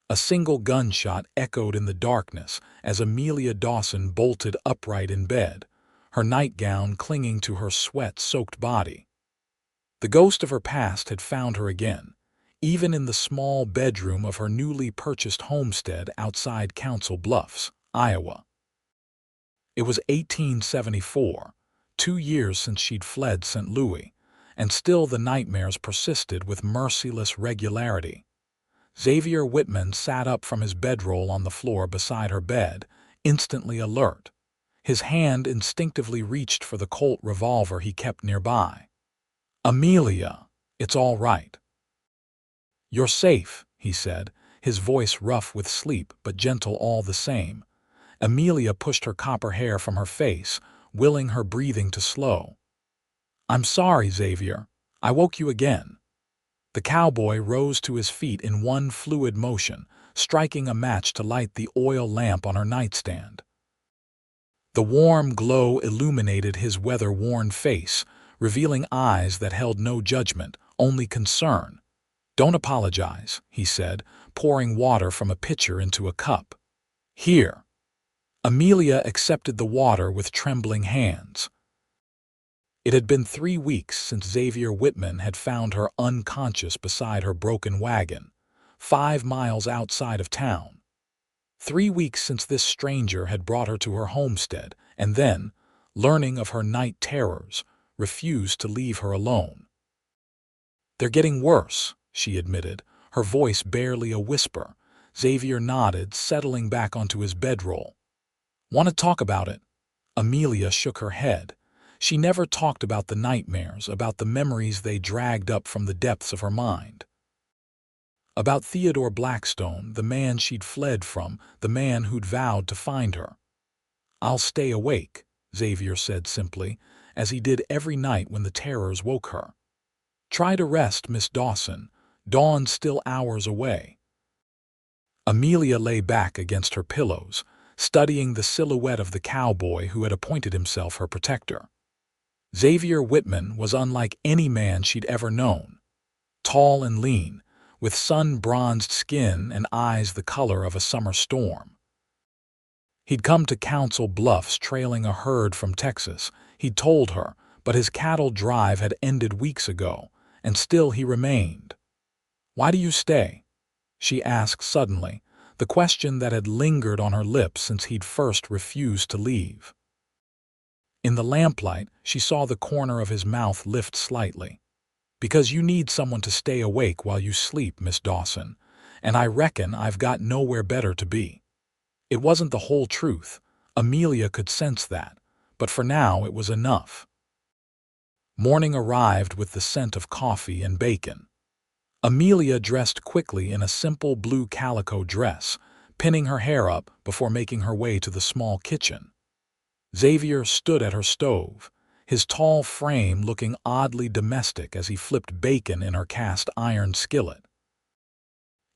A single gunshot echoed in the darkness as Amelia Dawson bolted upright in bed, her nightgown clinging to her sweat-soaked body. The ghost of her past had found her again, even in the small bedroom of her newly purchased homestead outside Council Bluffs, Iowa. It was 1874, 2 years since she'd fled St. Louis, and still the nightmares persisted with merciless regularity. Xavier Whitman sat up from his bedroll on the floor beside her bed, instantly alert. His hand instinctively reached for the Colt revolver he kept nearby. "Amelia, it's all right. You're safe," he said, his voice rough with sleep but gentle all the same. Amelia pushed her copper hair from her face, willing her breathing to slow. "I'm sorry, Xavier. I woke you again." The cowboy rose to his feet in one fluid motion, striking a match to light the oil lamp on her nightstand. The warm glow illuminated his weather-worn face, revealing eyes that held no judgment, only concern. "Don't apologize," he said, pouring water from a pitcher into a cup. "Here." Amelia accepted the water with trembling hands. It had been 3 weeks since Xavier Whitman had found her unconscious beside her broken wagon, 5 miles outside of town. 3 weeks since this stranger had brought her to her homestead, and then, learning of her night terrors, refused to leave her alone. "They're getting worse," she admitted, her voice barely a whisper. Xavier nodded, settling back onto his bedroll. "Want to talk about it?" Amelia shook her head. She never talked about the nightmares, about the memories they dragged up from the depths of her mind. About Theodore Blackstone, the man she'd fled from, the man who'd vowed to find her. "I'll stay awake," Xavier said simply, as he did every night when the terrors woke her. "Try to rest, Miss Dawson. Dawn's still hours away." Amelia lay back against her pillows, studying the silhouette of the cowboy who had appointed himself her protector. Xavier Whitman was unlike any man she'd ever known. Tall and lean, with sun-bronzed skin and eyes the color of a summer storm. He'd come to Council Bluffs trailing a herd from Texas, he'd told her, but his cattle drive had ended weeks ago, and still he remained. "Why do you stay?" she asked suddenly, the question that had lingered on her lips since he'd first refused to leave. In the lamplight, she saw the corner of his mouth lift slightly. "Because you need someone to stay awake while you sleep, Miss Dawson, and I reckon I've got nowhere better to be." It wasn't the whole truth. Amelia could sense that, but for now it was enough. Morning arrived with the scent of coffee and bacon. Amelia dressed quickly in a simple blue calico dress, pinning her hair up before making her way to the small kitchen. Xavier stood at her stove, his tall frame looking oddly domestic as he flipped bacon in her cast-iron skillet.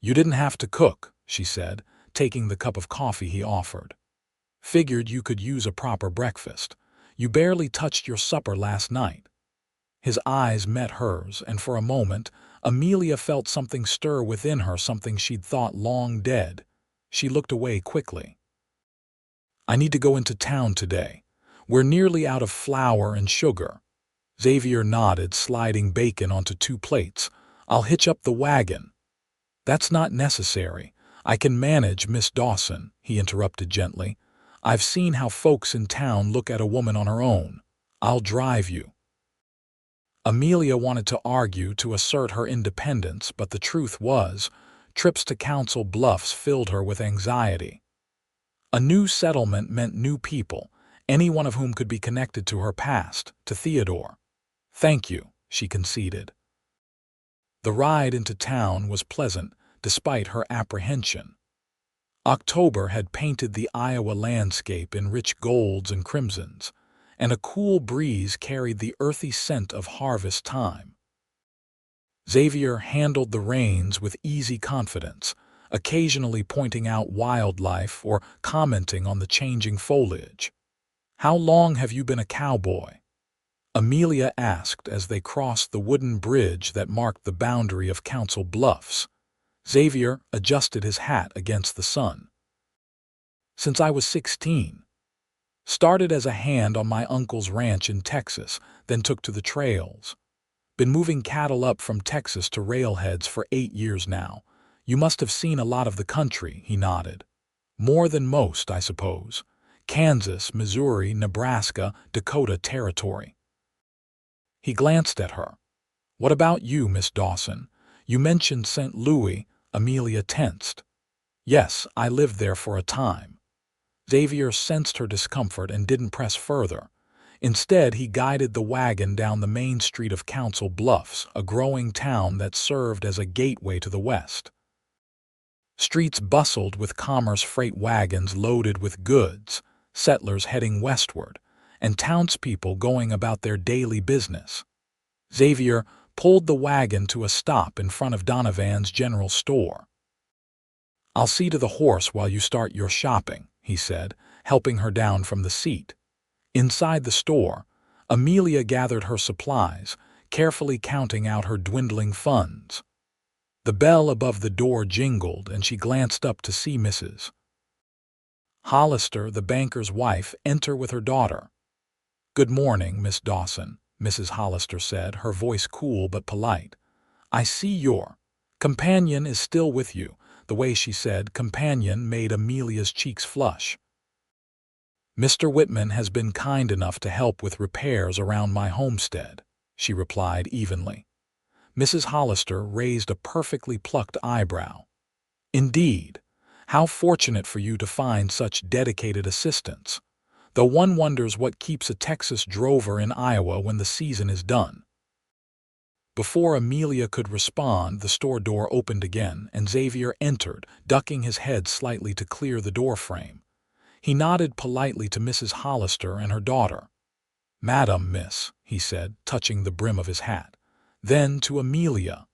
"You didn't have to cook," she said, taking the cup of coffee he offered. "Figured you could use a proper breakfast. You barely touched your supper last night." His eyes met hers, and for a moment, Amelia felt something stir within her, something she'd thought long dead. She looked away quickly. "I need to go into town today. We're nearly out of flour and sugar." Xavier nodded, sliding bacon onto 2 plates. "I'll hitch up the wagon." "That's not necessary. I can manage, Miss Dawson," he interrupted gently. "I've seen how folks in town look at a woman on her own. I'll drive you." Amelia wanted to argue, to assert her independence, but the truth was, trips to Council Bluffs filled her with anxiety. A new settlement meant new people, any one of whom could be connected to her past, to Theodore. "Thank you," she conceded. The ride into town was pleasant, despite her apprehension. October had painted the Iowa landscape in rich golds and crimsons, and a cool breeze carried the earthy scent of harvest time. Xavier handled the reins with easy confidence, occasionally pointing out wildlife or commenting on the changing foliage. "How long have you been a cowboy?" Amelia asked as they crossed the wooden bridge that marked the boundary of Council Bluffs. Xavier adjusted his hat against the sun. Since I was 16. Started as a hand on my uncle's ranch in Texas, then took to the trails. Been moving cattle up from Texas to railheads for 8 years now. You must have seen a lot of the country, he nodded. More than most, I suppose. Kansas, Missouri, Nebraska, Dakota Territory. He glanced at her. What about you, Miss Dawson? You mentioned St. Louis. Amelia tensed. Yes, I lived there for a time. Xavier sensed her discomfort and didn't press further. Instead, he guided the wagon down the main street of Council Bluffs, a growing town that served as a gateway to the west. Streets bustled with commerce freight wagons loaded with goods, settlers heading westward, and townspeople going about their daily business. Xavier pulled the wagon to a stop in front of Donovan's general store. I'll see to the horse while you start your shopping, he said, helping her down from the seat. Inside the store, Amelia gathered her supplies, carefully counting out her dwindling funds. The bell above the door jingled, and she glanced up to see Mrs. Hollister, the banker's wife, enter with her daughter. Good morning, Miss Dawson, Mrs. Hollister said, her voice cool but polite. I see your companion is still with you. The way she said companion made Amelia's cheeks flush. Mr. Whitman has been kind enough to help with repairs around my homestead, she replied evenly. Mrs. Hollister raised a perfectly plucked eyebrow. Indeed, how fortunate for you to find such dedicated assistance, though one wonders what keeps a Texas drover in Iowa when the season is done. Before Amelia could respond, the store door opened again, and Xavier entered, ducking his head slightly to clear the doorframe. He nodded politely to Mrs. Hollister and her daughter. Madam, miss, he said, touching the brim of his hat. Then to Amelia.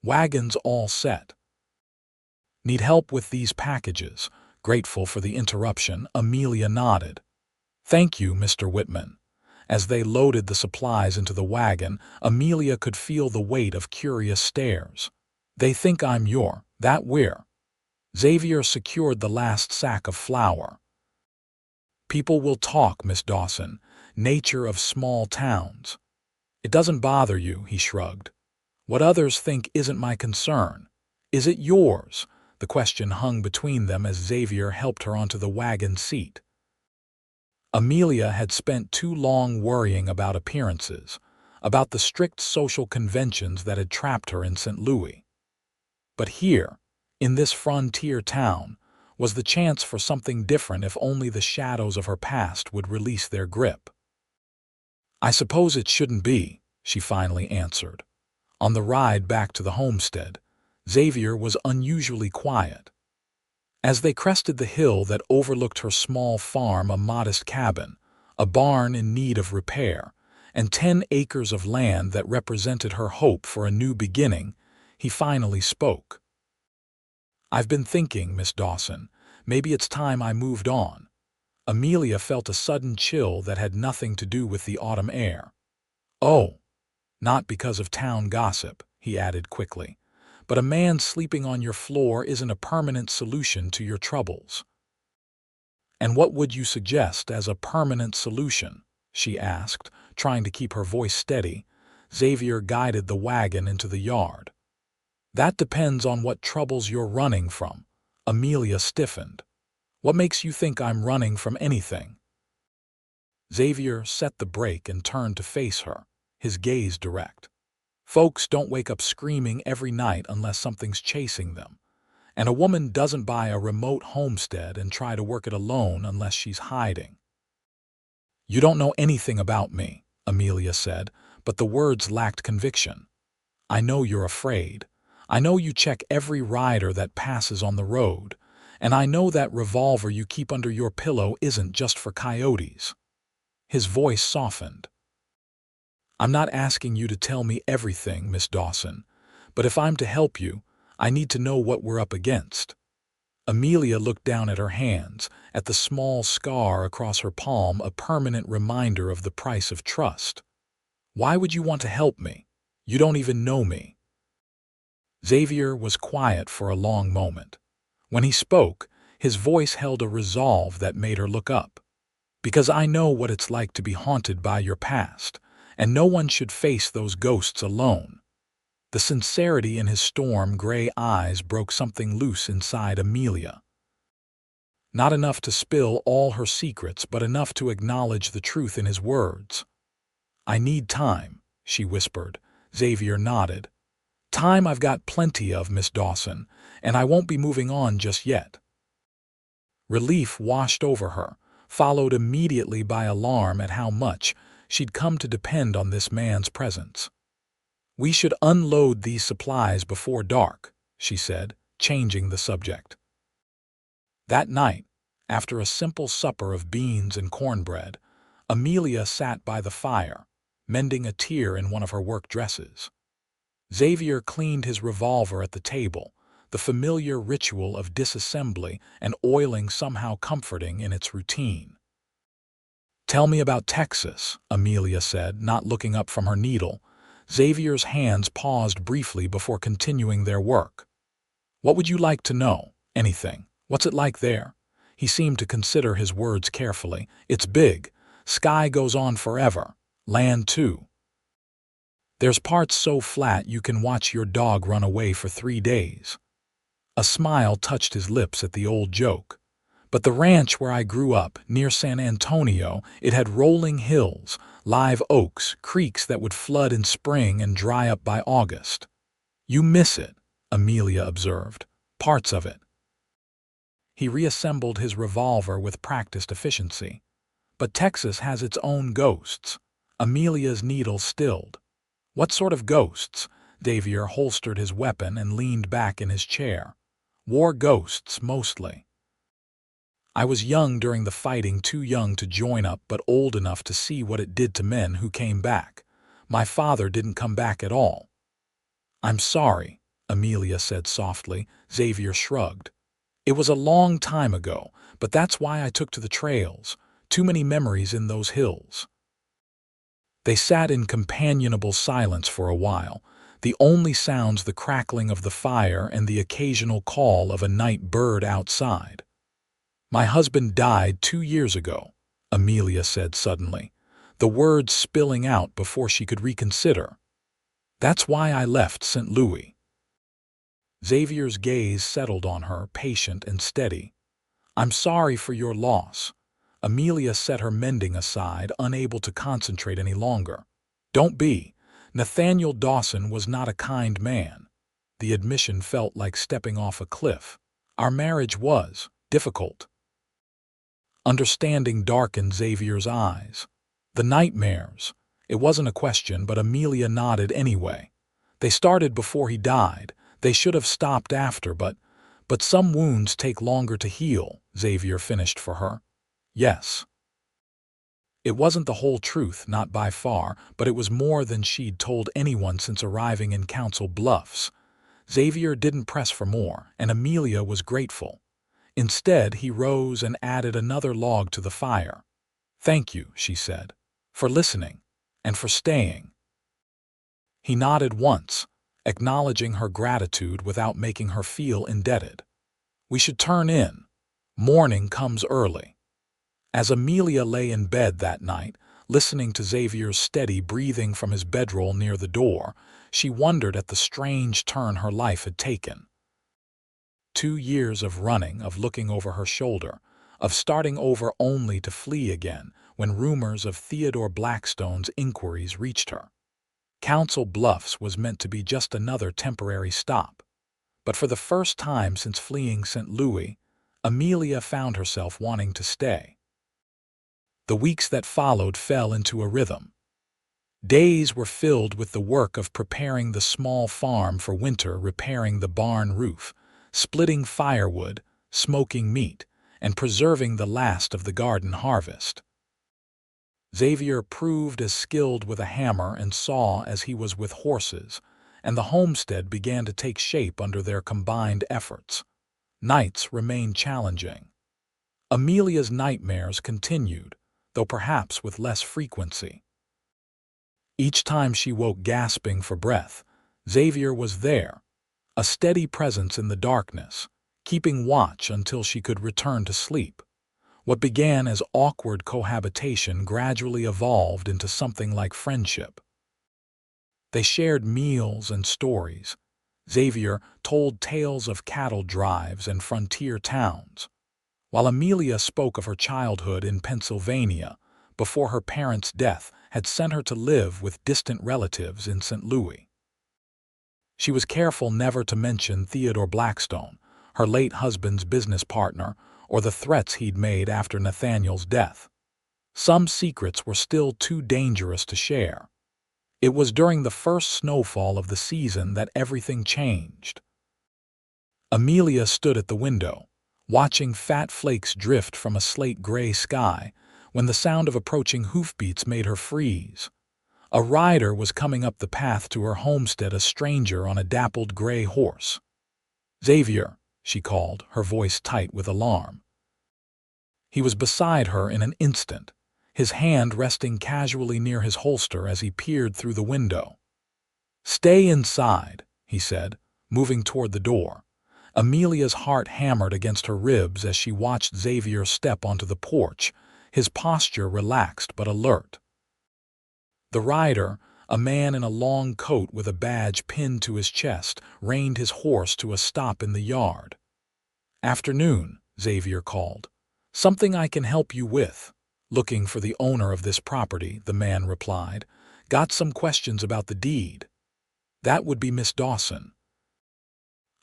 Wagon's all set. Need help with these packages? Grateful for the interruption, Amelia nodded. Thank you, Mr. Whitman. As they loaded the supplies into the wagon, Amelia could feel the weight of curious stares. They think I'm that we're. Xavier secured the last sack of flour. People will talk, Miss Dawson. Nature of small towns. It doesn't bother you, he shrugged. What others think isn't my concern. Is it yours? The question hung between them as Xavier helped her onto the wagon seat. Amelia had spent too long worrying about appearances, about the strict social conventions that had trapped her in St. Louis. But here, in this frontier town, was the chance for something different if only the shadows of her past would release their grip. I suppose it shouldn't be, she finally answered. On the ride back to the homestead, Xavier was unusually quiet. As they crested the hill that overlooked her small farm, a modest cabin, a barn in need of repair, and 10 acres of land that represented her hope for a new beginning, he finally spoke. I've been thinking, Miss Dawson, maybe it's time I moved on. Amelia felt a sudden chill that had nothing to do with the autumn air. Oh, not because of town gossip, he added quickly. But a man sleeping on your floor isn't a permanent solution to your troubles. And what would you suggest as a permanent solution? She asked, trying to keep her voice steady. Xavier guided the wagon into the yard. That depends on what troubles you're running from. Amelia stiffened. What makes you think I'm running from anything? Xavier set the brake and turned to face her, his gaze direct. Folks don't wake up screaming every night unless something's chasing them. And a woman doesn't buy a remote homestead and try to work it alone unless she's hiding. You don't know anything about me, Amelia said, but the words lacked conviction. I know you're afraid. I know you check every rider that passes on the road. And I know that revolver you keep under your pillow isn't just for coyotes. His voice softened. I'm not asking you to tell me everything, Miss Dawson, but if I'm to help you, I need to know what we're up against. Amelia looked down at her hands, at the small scar across her palm, a permanent reminder of the price of trust. Why would you want to help me? You don't even know me. Xavier was quiet for a long moment. When he spoke, his voice held a resolve that made her look up. "Because I know what it's like to be haunted by your past, and no one should face those ghosts alone." The sincerity in his storm-gray eyes broke something loose inside Amelia. Not enough to spill all her secrets, but enough to acknowledge the truth in his words. "I need time," she whispered. Xavier nodded. "Time I've got plenty of, Miss Dawson, and I won't be moving on just yet." Relief washed over her, followed immediately by alarm at how much she'd come to depend on this man's presence. "We should unload these supplies before dark," she said, changing the subject. That night, after a simple supper of beans and cornbread, Amelia sat by the fire, mending a tear in one of her work dresses. Xavier cleaned his revolver at the table, the familiar ritual of disassembly and oiling somehow comforting in its routine. "Tell me about Texas," Amelia said, not looking up from her needle. Xavier's hands paused briefly before continuing their work. "What would you like to know? Anything. What's it like there?" He seemed to consider his words carefully. "It's big. Sky goes on forever. Land, too. There's parts so flat you can watch your dog run away for 3 days." A smile touched his lips at the old joke. "But the ranch where I grew up, near San Antonio, it had rolling hills, live oaks, creeks that would flood in spring and dry up by August." "You miss it," Amelia observed. "Parts of it." He reassembled his revolver with practiced efficiency. "But Texas has its own ghosts." Amelia's needle stilled. "What sort of ghosts?" Xavier holstered his weapon and leaned back in his chair. "War ghosts, mostly. I was young during the fighting, too young to join up, but old enough to see what it did to men who came back. My father didn't come back at all." "I'm sorry," Amelia said softly. Xavier shrugged. "It was a long time ago, but that's why I took to the trails. Too many memories in those hills." They sat in companionable silence for a while, the only sounds the crackling of the fire and the occasional call of a night bird outside. "My husband died 2 years ago," Amelia said suddenly, the words spilling out before she could reconsider. "That's why I left St. Louis." Xavier's gaze settled on her, patient and steady. "I'm sorry for your loss." Amelia set her mending aside, unable to concentrate any longer. "Don't be. Nathaniel Dawson was not a kind man." The admission felt like stepping off a cliff. "Our marriage was difficult." Understanding darkened Xavier's eyes. "The nightmares." It wasn't a question, but Amelia nodded anyway. "They started before he died. They should have stopped after, but some wounds take longer to heal," Xavier finished for her. "Yes." It wasn't the whole truth, not by far, but it was more than she'd told anyone since arriving in Council Bluffs. Xavier didn't press for more, and Amelia was grateful. Instead, he rose and added another log to the fire. "Thank you," she said, "for listening, and for staying." He nodded once, acknowledging her gratitude without making her feel indebted. "We should turn in. Morning comes early." As Amelia lay in bed that night, listening to Xavier's steady breathing from his bedroll near the door, she wondered at the strange turn her life had taken. 2 years of running, of looking over her shoulder, of starting over only to flee again when rumors of Theodore Blackstone's inquiries reached her. Council Bluffs was meant to be just another temporary stop. But for the first time since fleeing St. Louis, Amelia found herself wanting to stay. The weeks that followed fell into a rhythm. Days were filled with the work of preparing the small farm for winter, repairing the barn roof, splitting firewood, smoking meat, and preserving the last of the garden harvest. Xavier proved as skilled with a hammer and saw as he was with horses, and the homestead began to take shape under their combined efforts. Nights remained challenging. Amelia's nightmares continued, though perhaps with less frequency. Each time she woke gasping for breath, Xavier was there, a steady presence in the darkness, keeping watch until she could return to sleep. What began as awkward cohabitation gradually evolved into something like friendship. They shared meals and stories. Xavier told tales of cattle drives and frontier towns, while Amelia spoke of her childhood in Pennsylvania before her parents' death had sent her to live with distant relatives in St. Louis. She was careful never to mention Theodore Blackstone, her late husband's business partner, or the threats he'd made after Nathaniel's death. Some secrets were still too dangerous to share. It was during the first snowfall of the season that everything changed. Amelia stood at the window, watching fat flakes drift from a slate-gray sky, when the sound of approaching hoofbeats made her freeze. A rider was coming up the path to her homestead, a stranger on a dappled gray horse. "Xavier," she called, her voice tight with alarm. He was beside her in an instant, his hand resting casually near his holster as he peered through the window. "Stay inside," he said, moving toward the door. Amelia's heart hammered against her ribs as she watched Xavier step onto the porch, his posture relaxed but alert. The rider, a man in a long coat with a badge pinned to his chest, reined his horse to a stop in the yard. "Afternoon," Xavier called. "Something I can help you with?" "Looking for the owner of this property," the man replied. "Got some questions about the deed." "That would be Miss Dawson."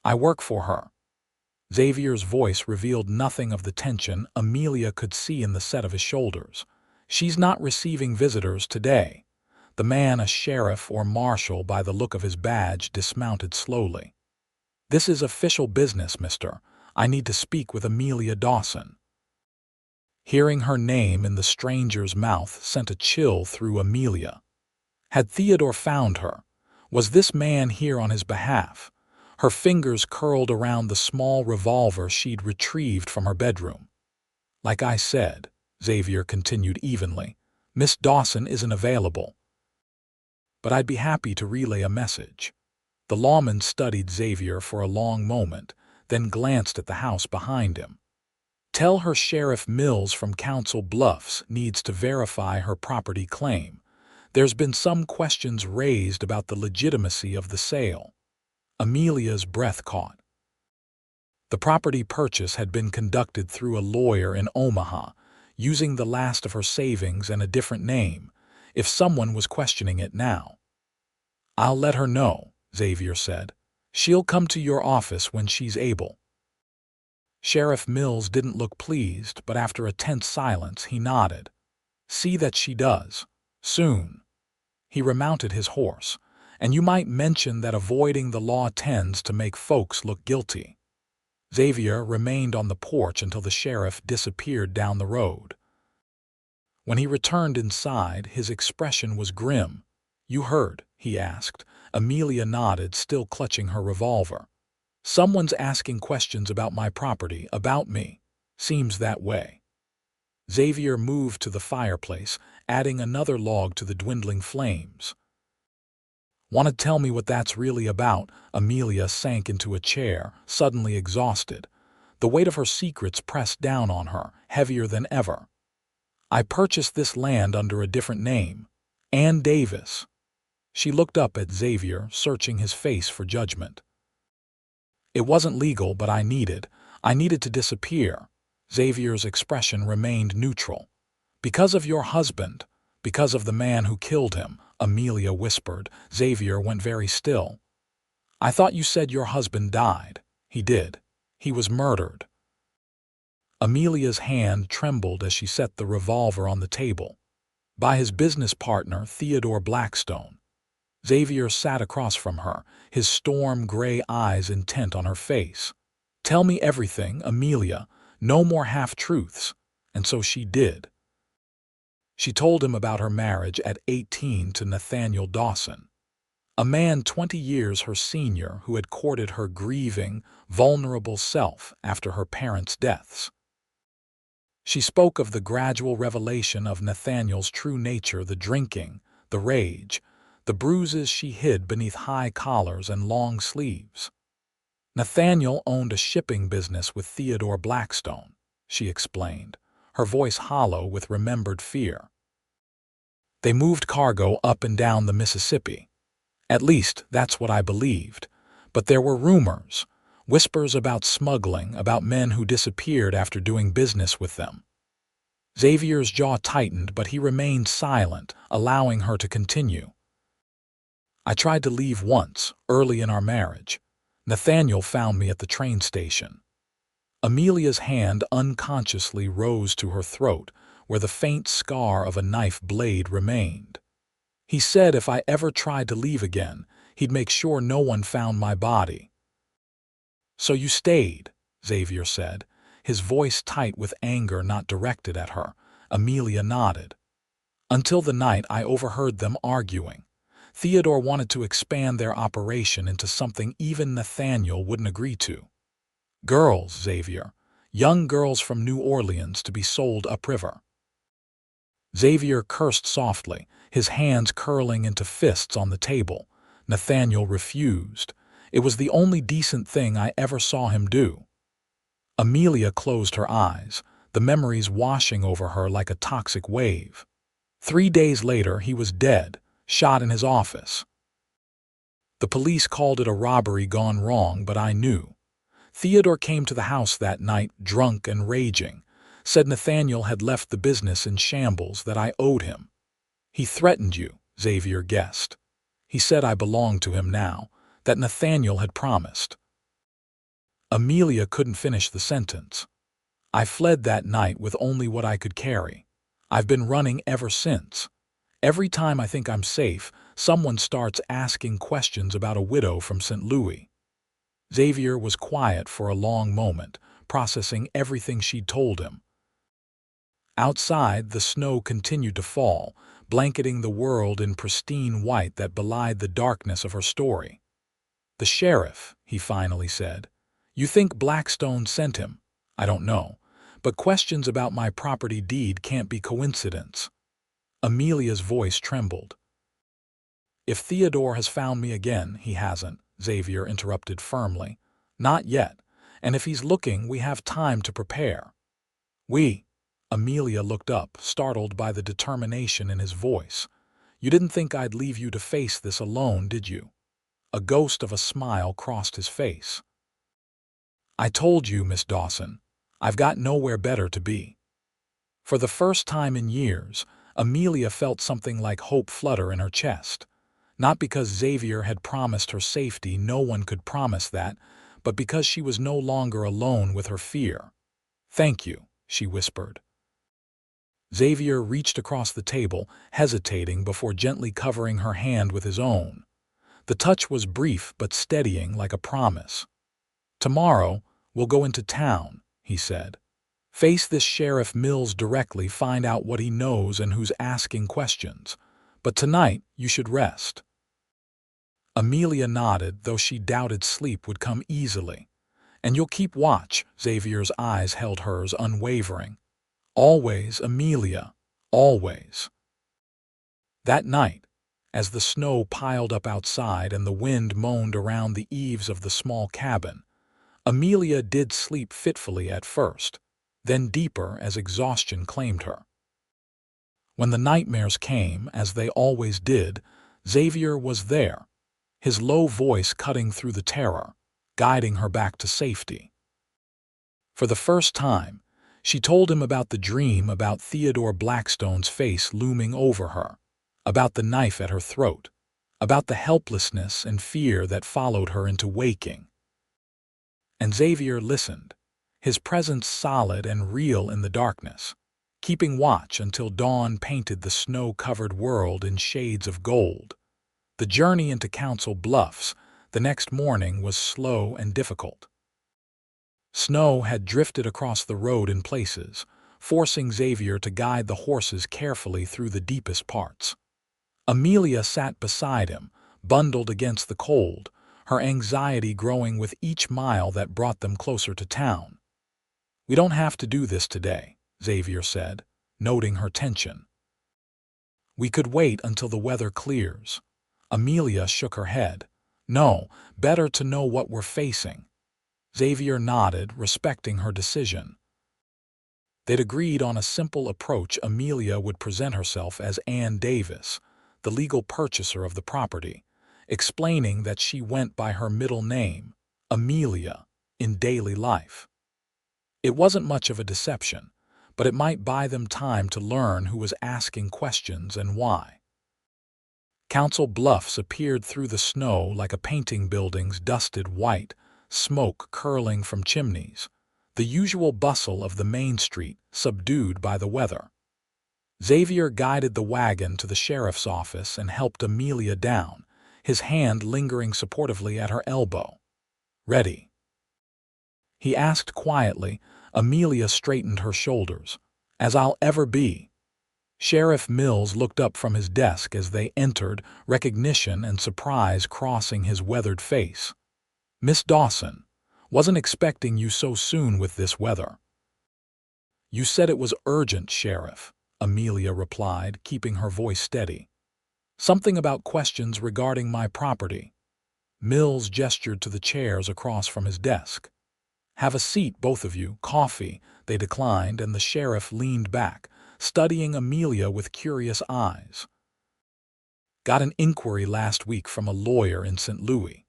"I work for her." Xavier's voice revealed nothing of the tension Amelia could see in the set of his shoulders. "She's not receiving visitors today." The man, a sheriff or marshal by the look of his badge, dismounted slowly. "This is official business, mister. I need to speak with Amelia Dawson." Hearing her name in the stranger's mouth sent a chill through Amelia. Had Theodore found her? Was this man here on his behalf? Her fingers curled around the small revolver she'd retrieved from her bedroom. "Like I said," Xavier continued evenly, "Miss Dawson isn't available. But I'd be happy to relay a message." The lawman studied Xavier for a long moment, then glanced at the house behind him. "Tell her Sheriff Mills from Council Bluffs needs to verify her property claim. There's been some questions raised about the legitimacy of the sale." Amelia's breath caught. The property purchase had been conducted through a lawyer in Omaha, using the last of her savings and a different name, if someone was questioning it now. "I'll let her know," Xavier said. "She'll come to your office when she's able." Sheriff Mills didn't look pleased, but after a tense silence he nodded. "See that she does. Soon." He remounted his horse. "And you might mention that avoiding the law tends to make folks look guilty." Xavier remained on the porch until the sheriff disappeared down the road. When he returned inside, his expression was grim. "You heard?" he asked. Amelia nodded, still clutching her revolver. "Someone's asking questions about my property, about me. Seems that way." Xavier moved to the fireplace, adding another log to the dwindling flames. "Want to tell me what that's really about?" Amelia sank into a chair, suddenly exhausted. The weight of her secrets pressed down on her, heavier than ever. "I purchased this land under a different name. Ann Davis." She looked up at Xavier, searching his face for judgment. "It wasn't legal, but I needed to disappear." Xavier's expression remained neutral. "Because of your husband, because of the man who killed him," Amelia whispered. Xavier went very still. "I thought you said your husband died." "He did. He was murdered." Amelia's hand trembled as she set the revolver on the table. "By his business partner, Theodore Blackstone." Xavier sat across from her, his storm-gray eyes intent on her face. "Tell me everything, Amelia. No more half-truths." And so she did. She told him about her marriage at 18 to Nathaniel Dawson, a man 20 years her senior who had courted her grieving, vulnerable self after her parents' deaths. She spoke of the gradual revelation of Nathaniel's true nature, the drinking, the rage, the bruises she hid beneath high collars and long sleeves. Nathaniel owned a shipping business with Theodore Blackstone, she explained, her voice hollow with remembered fear. They moved cargo up and down the Mississippi. At least, that's what I believed. But there were rumors, whispers about smuggling, about men who disappeared after doing business with them. Xavier's jaw tightened, but he remained silent, allowing her to continue. I tried to leave once, early in our marriage. Nathaniel found me at the train station. Amelia's hand unconsciously rose to her throat, where the faint scar of a knife blade remained. He said if I ever tried to leave again, he'd make sure no one found my body. So you stayed, Xavier said, his voice tight with anger not directed at her. Amelia nodded. Until the night I overheard them arguing. Theodore wanted to expand their operation into something even Nathaniel wouldn't agree to. Girls, Xavier. Young girls from New Orleans to be sold upriver. Xavier cursed softly, his hands curling into fists on the table. Nathaniel refused. It was the only decent thing I ever saw him do. Amelia closed her eyes, the memories washing over her like a toxic wave. 3 days later, he was dead, shot in his office. The police called it a robbery gone wrong, but I knew. Theodore came to the house that night, drunk and raging, said Nathaniel had left the business in shambles, that I owed him. He threatened you, Xavier guessed. He said I belonged to him now, that Nathaniel had promised. Amelia couldn't finish the sentence. I fled that night with only what I could carry. I've been running ever since. Every time I think I'm safe, someone starts asking questions about a widow from St. Louis. Xavier was quiet for a long moment, processing everything she'd told him. Outside, the snow continued to fall, blanketing the world in pristine white that belied the darkness of her story. "The sheriff," he finally said. "You think Blackstone sent him? I don't know. But questions about my property deed can't be coincidence." Amelia's voice trembled. "If Theodore has found me again, he hasn't," Xavier interrupted firmly. "Not yet. And if he's looking, we have time to prepare." Amelia looked up, startled by the determination in his voice. "You didn't think I'd leave you to face this alone, did you?" A ghost of a smile crossed his face. "I told you, Miss Dawson, I've got nowhere better to be." For the first time in years, Amelia felt something like hope flutter in her chest. Not because Xavier had promised her safety, no one could promise that, but because she was no longer alone with her fear. "Thank you," she whispered. Xavier reached across the table, hesitating before gently covering her hand with his own. The touch was brief but steadying, like a promise. "Tomorrow, we'll go into town," he said. "Face this Sheriff Mills directly, find out what he knows and who's asking questions. But tonight, you should rest." Amelia nodded, though she doubted sleep would come easily. "And you'll keep watch," Xavier's eyes held hers, unwavering. "Always, Amelia, always." That night, as the snow piled up outside and the wind moaned around the eaves of the small cabin, Amelia did sleep fitfully at first, then deeper as exhaustion claimed her. When the nightmares came, as they always did, Xavier was there, his low voice cutting through the terror, guiding her back to safety. For the first time, she told him about the dream, about Theodore Blackstone's face looming over her, about the knife at her throat, about the helplessness and fear that followed her into waking. And Xavier listened, his presence solid and real in the darkness, keeping watch until dawn painted the snow-covered world in shades of gold. The journey into Council Bluffs the next morning was slow and difficult. Snow had drifted across the road in places, forcing Xavier to guide the horses carefully through the deepest parts. Amelia sat beside him, bundled against the cold, her anxiety growing with each mile that brought them closer to town. "We don't have to do this today," Xavier said, noting her tension. "We could wait until the weather clears." Amelia shook her head. "No, better to know what we're facing. Xavier nodded, respecting her decision. They'd agreed on a simple approach. Amelia would present herself as Ann Davis, the legal purchaser of the property, explaining that she went by her middle name, Amelia, in daily life. It wasn't much of a deception, but it might buy them time to learn who was asking questions and why. Council Bluffs appeared through the snow like a painting, buildings dusted white, smoke curling from chimneys, the usual bustle of the main street subdued by the weather. Xavier guided the wagon to the sheriff's office and helped Amelia down, his hand lingering supportively at her elbow. "Ready?" he asked quietly. Amelia straightened her shoulders. "As I'll ever be." Sheriff Mills looked up from his desk as they entered, recognition and surprise crossing his weathered face. "Miss Dawson, wasn't expecting you so soon with this weather." "You said it was urgent, Sheriff," Amelia replied, keeping her voice steady. "Something about questions regarding my property." Mills gestured to the chairs across from his desk. "Have a seat, both of you. Coffee." They declined, and the sheriff leaned back, studying Amelia with curious eyes. "Got an inquiry last week from a lawyer in St. Louis.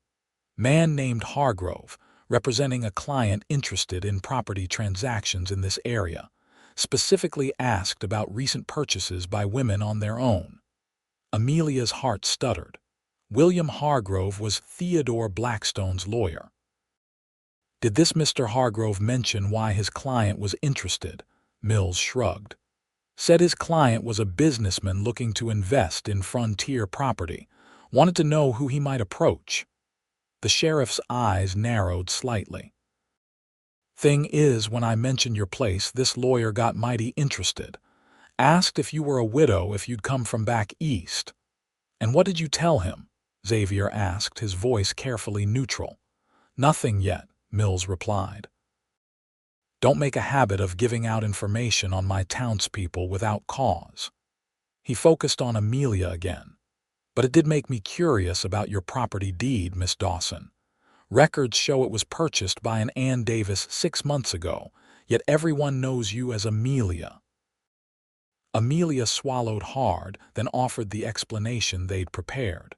Man named Hargrove, representing a client interested in property transactions in this area, specifically asked about recent purchases by women on their own." Amelia's heart stuttered. William Hargrove was Theodore Blackstone's lawyer. "Did this Mr. Hargrove mention why his client was interested?" Mills shrugged. "Said his client was a businessman looking to invest in frontier property. Wanted to know who he might approach." The sheriff's eyes narrowed slightly. "Thing is, when I mentioned your place, this lawyer got mighty interested. Asked if you were a widow, if you'd come from back east." "And what did you tell him?" Xavier asked, his voice carefully neutral. "Nothing yet," Mills replied. "Don't make a habit of giving out information on my townspeople without cause." He focused on Amelia again. "But it did make me curious about your property deed, Miss Dawson. Records show it was purchased by an Ann Davis 6 months ago, yet everyone knows you as Amelia." Amelia swallowed hard, then offered the explanation they'd prepared.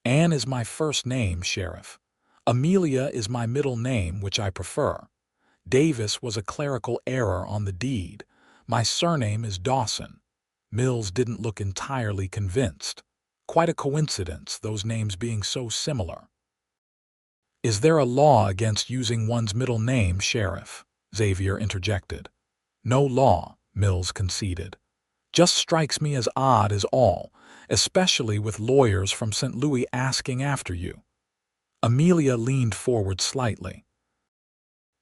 "Ann is my first name, Sheriff. Amelia is my middle name, which I prefer. Davis was a clerical error on the deed. My surname is Dawson." Mills didn't look entirely convinced. Quite a coincidence, those names being so similar. "Is there a law against using one's middle name, Sheriff?" Xavier interjected. "No law," Mills conceded. "Just strikes me as odd is all, especially with lawyers from St. Louis asking after you." Amelia leaned forward slightly.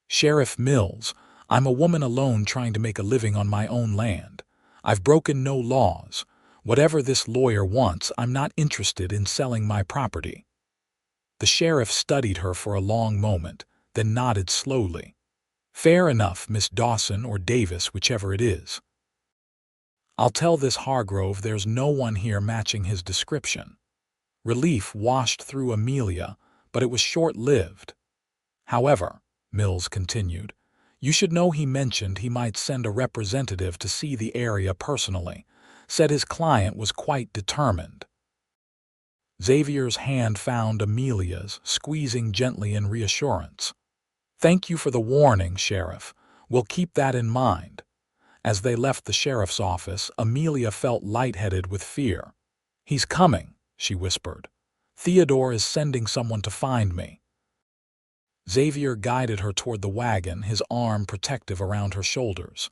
"Sheriff Mills, I'm a woman alone trying to make a living on my own land. I've broken no laws. Whatever this lawyer wants, I'm not interested in selling my property." The sheriff studied her for a long moment, then nodded slowly. "Fair enough, Miss Dawson or Davis, whichever it is. I'll tell this Hargrove there's no one here matching his description." Relief washed through Amelia, but it was short-lived. "However," Mills continued, "you should know he mentioned he might send a representative to see the area personally. Said his client was quite determined." Xavier's hand found Amelia's, squeezing gently in reassurance. "Thank you for the warning, Sheriff. We'll keep that in mind." As they left the sheriff's office, Amelia felt lightheaded with fear. "He's coming," she whispered. "Theodore is sending someone to find me." Xavier guided her toward the wagon, his arm protective around her shoulders.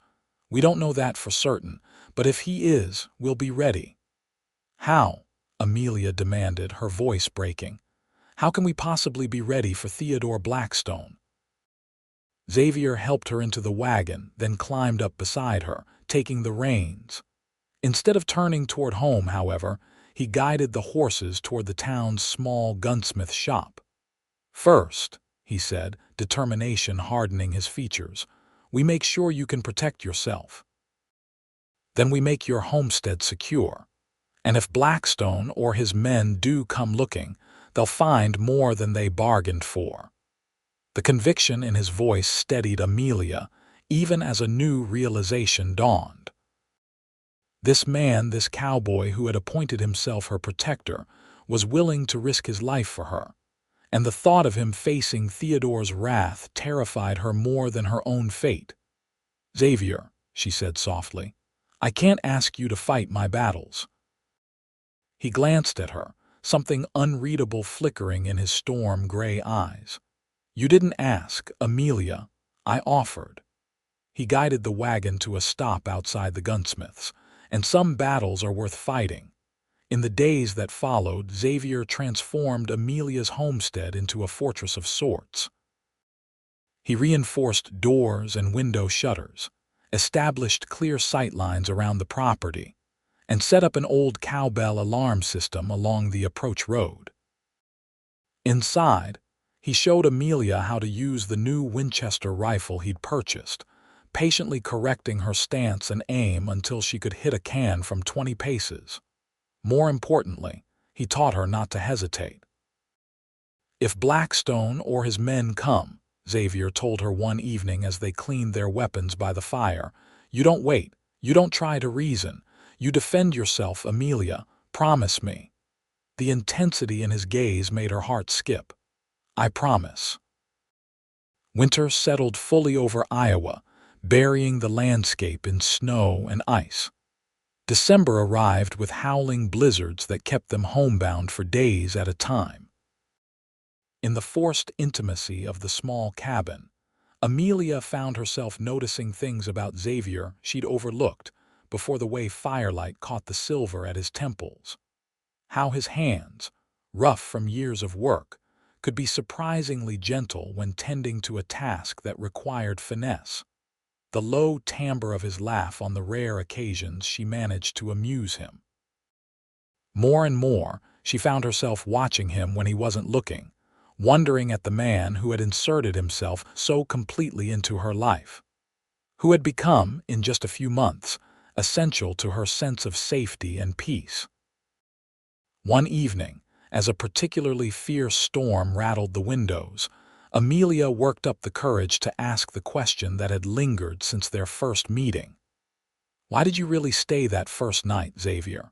"We don't know that for certain, but if he is, we'll be ready." "How?" Amelia demanded, her voice breaking. "How can we possibly be ready for Theodore Blackstone?" Xavier helped her into the wagon, then climbed up beside her, taking the reins. Instead of turning toward home, however, he guided the horses toward the town's small gunsmith shop. "First," he said, determination hardening his features, "we make sure you can protect yourself. Then we make your homestead secure. And if Blackstone or his men do come looking, they'll find more than they bargained for." The conviction in his voice steadied Amelia, even as a new realization dawned. This man, this cowboy who had appointed himself her protector, was willing to risk his life for her, and the thought of him facing Theodore's wrath terrified her more than her own fate. "Xavier," she said softly, "I can't ask you to fight my battles." He glanced at her, something unreadable flickering in his storm-gray eyes. "You didn't ask, Amelia. I offered." He guided the wagon to a stop outside the gunsmith's, and some battles are worth fighting. In the days that followed, Xavier transformed Amelia's homestead into a fortress of sorts. He reinforced doors and window shutters, established clear sightlines around the property, and set up an old cowbell alarm system along the approach road. Inside, he showed Amelia how to use the new Winchester rifle he'd purchased, patiently correcting her stance and aim until she could hit a can from 20 paces. More importantly, he taught her not to hesitate. "If Blackstone or his men come," Xavier told her one evening as they cleaned their weapons by the fire, "you don't wait, you don't try to reason, you defend yourself, Amelia, promise me." The intensity in his gaze made her heart skip. "I promise." Winter settled fully over Iowa, burying the landscape in snow and ice. December arrived with howling blizzards that kept them homebound for days at a time. In the forced intimacy of the small cabin, Amelia found herself noticing things about Xavier she'd overlooked before the way firelight caught the silver at his temples. How his hands, rough from years of work, could be surprisingly gentle when tending to a task that required finesse. The low timbre of his laugh on the rare occasions she managed to amuse him. More and more, she found herself watching him when he wasn't looking, wondering at the man who had inserted himself so completely into her life, who had become, in just a few months, essential to her sense of safety and peace. One evening, as a particularly fierce storm rattled the windows, Amelia worked up the courage to ask the question that had lingered since their first meeting. "Why did you really stay that first night, Xavier?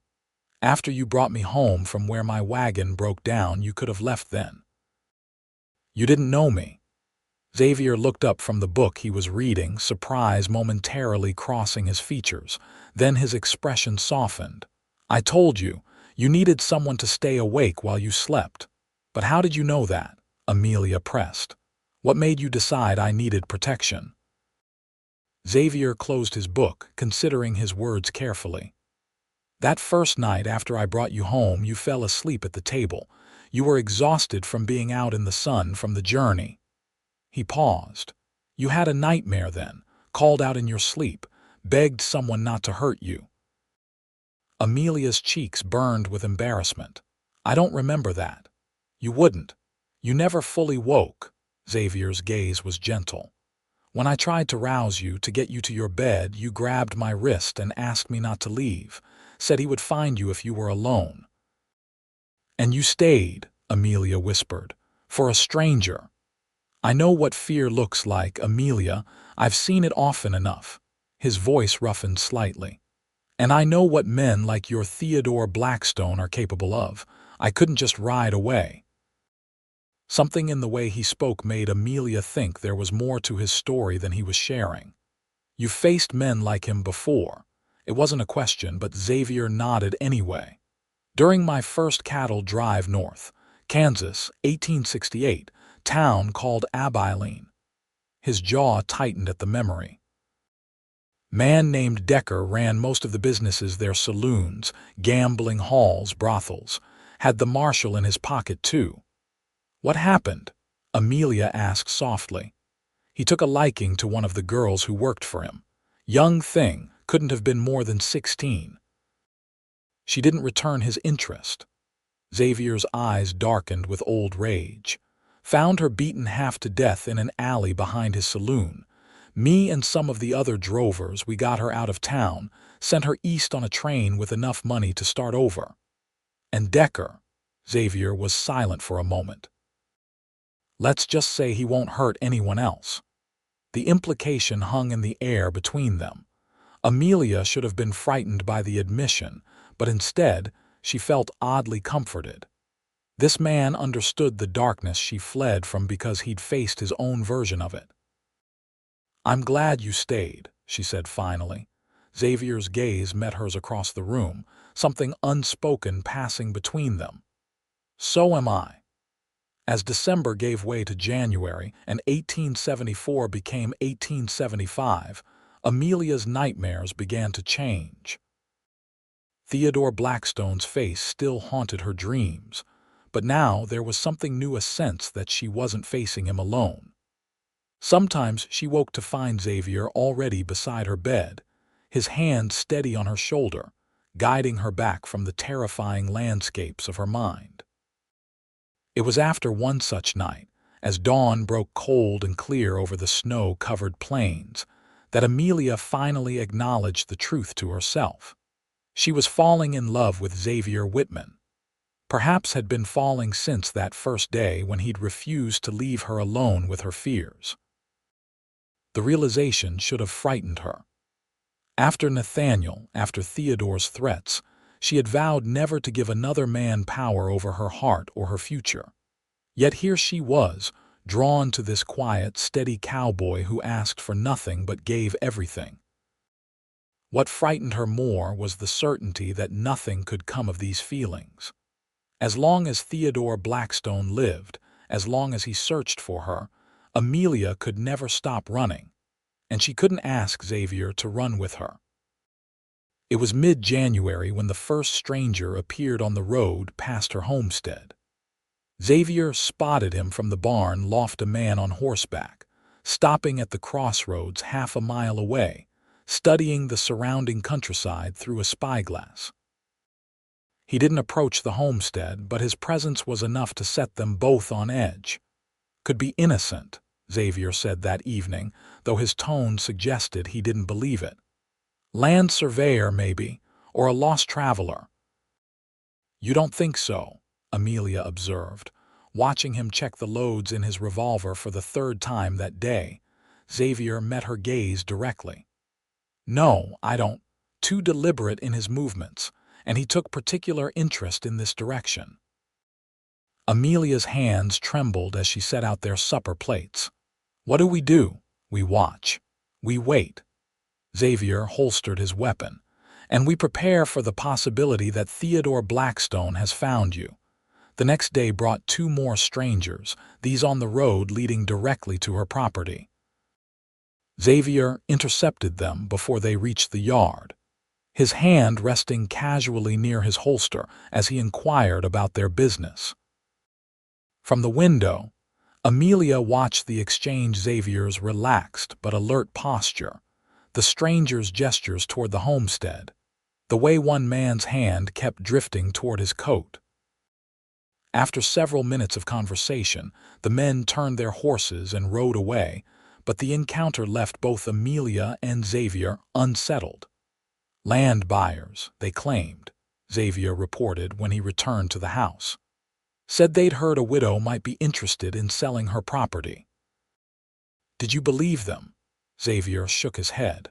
After you brought me home from where my wagon broke down, you could have left then." "You didn't know me." Xavier looked up from the book he was reading, surprise momentarily crossing his features. Then his expression softened. "I told you, you needed someone to stay awake while you slept. But how did you know that?" Amelia pressed. "What made you decide I needed protection?" Xavier closed his book, considering his words carefully. "That first night after I brought you home, you fell asleep at the table. You were exhausted from being out in the sun from the journey." He paused. "You had a nightmare then, called out in your sleep, begged someone not to hurt you." Amelia's cheeks burned with embarrassment. "I don't remember that." "You wouldn't. You never fully woke." Xavier's gaze was gentle. "When I tried to rouse you, to get you to your bed, you grabbed my wrist and asked me not to leave, said he would find you if you were alone." "And you stayed," Amelia whispered, "for a stranger." "I know what fear looks like, Amelia. I've seen it often enough." His voice roughened slightly. "And I know what men like your Theodore Blackstone are capable of. I couldn't just ride away." Something in the way he spoke made Amelia think there was more to his story than he was sharing. "You faced men like him before." It wasn't a question, but Xavier nodded anyway. "During my first cattle drive north, Kansas, 1868, town called Abilene." His jaw tightened at the memory. "Man named Decker ran most of the businesses there, saloons, gambling halls, brothels. Had the marshal in his pocket, too." "What happened?" Amelia asked softly. "He took a liking to one of the girls who worked for him. Young thing, couldn't have been more than 16. She didn't return his interest." Xavier's eyes darkened with old rage. "Found her beaten half to death in an alley behind his saloon. Me and some of the other drovers, we got her out of town, sent her east on a train with enough money to start over." "And Decker?" Xavier was silent for a moment. Let's just say he won't hurt anyone else." The implication hung in the air between them. Amelia should have been frightened by the admission, but instead she felt oddly comforted. This man understood the darkness she fled from because he'd faced his own version of it. "I'm glad you stayed," she said finally. Xavier's gaze met hers across the room, something unspoken passing between them. "So am I." As December gave way to January and 1874 became 1875, Amelia's nightmares began to change. Theodore Blackstone's face still haunted her dreams, but now there was something new, a sense that she wasn't facing him alone. Sometimes she woke to find Xavier already beside her bed, his hand steady on her shoulder, guiding her back from the terrifying landscapes of her mind. It was after one such night, as dawn broke cold and clear over the snow-covered plains, that Amelia finally acknowledged the truth to herself. She was falling in love with Xavier Whitman. Perhaps had been falling since that first day when he'd refused to leave her alone with her fears. The realization should have frightened her. After Nathaniel, after Theodore's threats, she had vowed never to give another man power over her heart or her future. Yet here she was, drawn to this quiet, steady cowboy who asked for nothing but gave everything. What frightened her more was the certainty that nothing could come of these feelings. As long as Theodore Blackstone lived, as long as he searched for her, Amelia could never stop running, and she couldn't ask Xavier to run with her. It was mid-January when the first stranger appeared on the road past her homestead. Xavier spotted him from the barn loft, a man on horseback, stopping at the crossroads half a mile away, studying the surrounding countryside through a spyglass. He didn't approach the homestead, but his presence was enough to set them both on edge. "Could be innocent," Xavier said that evening, though his tone suggested he didn't believe it. "Land surveyor, maybe, or a lost traveler." "You don't think so?" Amelia observed, watching him check the loads in his revolver for the third time that day. Xavier met her gaze directly. "No, I don't." Too deliberate in his movements, and he took particular interest in this direction. Amelia's hands trembled as she set out their supper plates. "What do? We watch. We wait." Xavier holstered his weapon. "And we prepare for the possibility that Theodore Blackstone has found you." The next day brought two more strangers, these on the road leading directly to her property. Xavier intercepted them before they reached the yard, his hand resting casually near his holster as he inquired about their business. From the window, Amelia watched the exchange. Xavier's relaxed but alert posture, the stranger's gestures toward the homestead, the way one man's hand kept drifting toward his coat. After several minutes of conversation, the men turned their horses and rode away, but the encounter left both Amelia and Xavier unsettled. "Land buyers," they claimed, Xavier reported when he returned to the house. "Said they'd heard a widow might be interested in selling her property." "Did you believe them?" Xavier shook his head.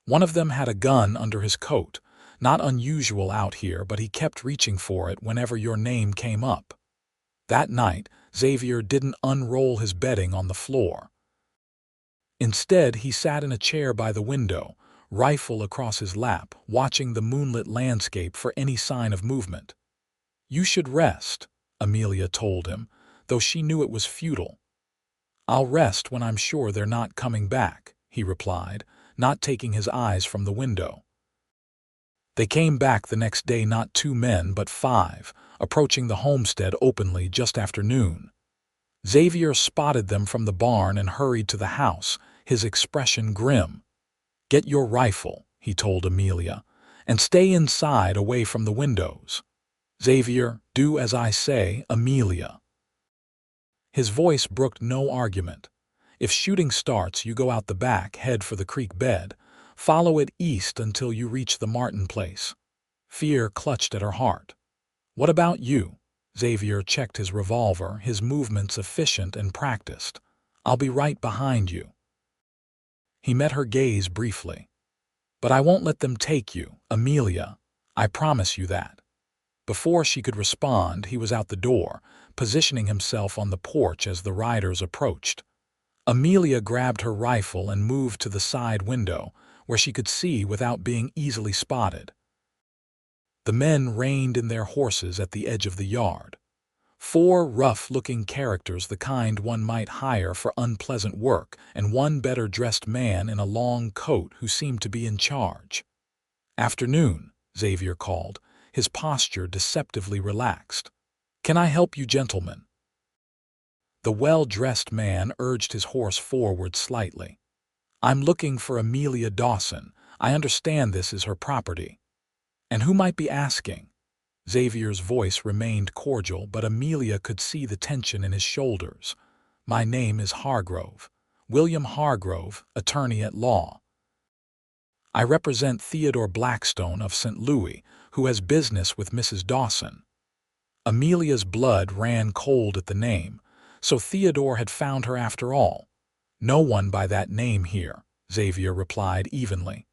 "One of them had a gun under his coat. Not unusual out here, but he kept reaching for it whenever your name came up." That night, Xavier didn't unroll his bedding on the floor. Instead, he sat in a chair by the window, rifle across his lap, watching the moonlit landscape for any sign of movement. "You should rest," Amelia told him, though she knew it was futile. "I'll rest when I'm sure they're not coming back," he replied, not taking his eyes from the window. They came back the next day, not 2 men but 5, approaching the homestead openly just after noon. Xavier spotted them from the barn and hurried to the house, his expression grim. "Get your rifle," he told Amelia, "and stay inside away from the windows." "Xavier, do as I say, Amelia." His voice brooked no argument. "If shooting starts, you go out the back, head for the creek bed. Follow it east until you reach the Martin place." Fear clutched at her heart. "What about you?" Xavier checked his revolver, his movements efficient and practiced. "I'll be right behind you." He met her gaze briefly. "But I won't let them take you, Amelia. I promise you that." Before she could respond, he was out the door, positioning himself on the porch as the riders approached. Amelia grabbed her rifle and moved to the side window, where she could see without being easily spotted. The men reined in their horses at the edge of the yard. Four rough-looking characters, the kind one might hire for unpleasant work, and one better-dressed man in a long coat who seemed to be in charge. "Afternoon," Xavier called, his posture deceptively relaxed. "Can I help you, gentlemen?" The well-dressed man urged his horse forward slightly. "I'm looking for Amelia Dawson. I understand this is her property." "And who might be asking?" Xavier's voice remained cordial, but Amelia could see the tension in his shoulders. "My name is Hargrove. William Hargrove, attorney at law. I represent Theodore Blackstone of St. Louis, who has business with Mrs. Dawson." Amelia's blood ran cold at the name. So Theodore had found her after all. "No one by that name here," Xavier replied evenly.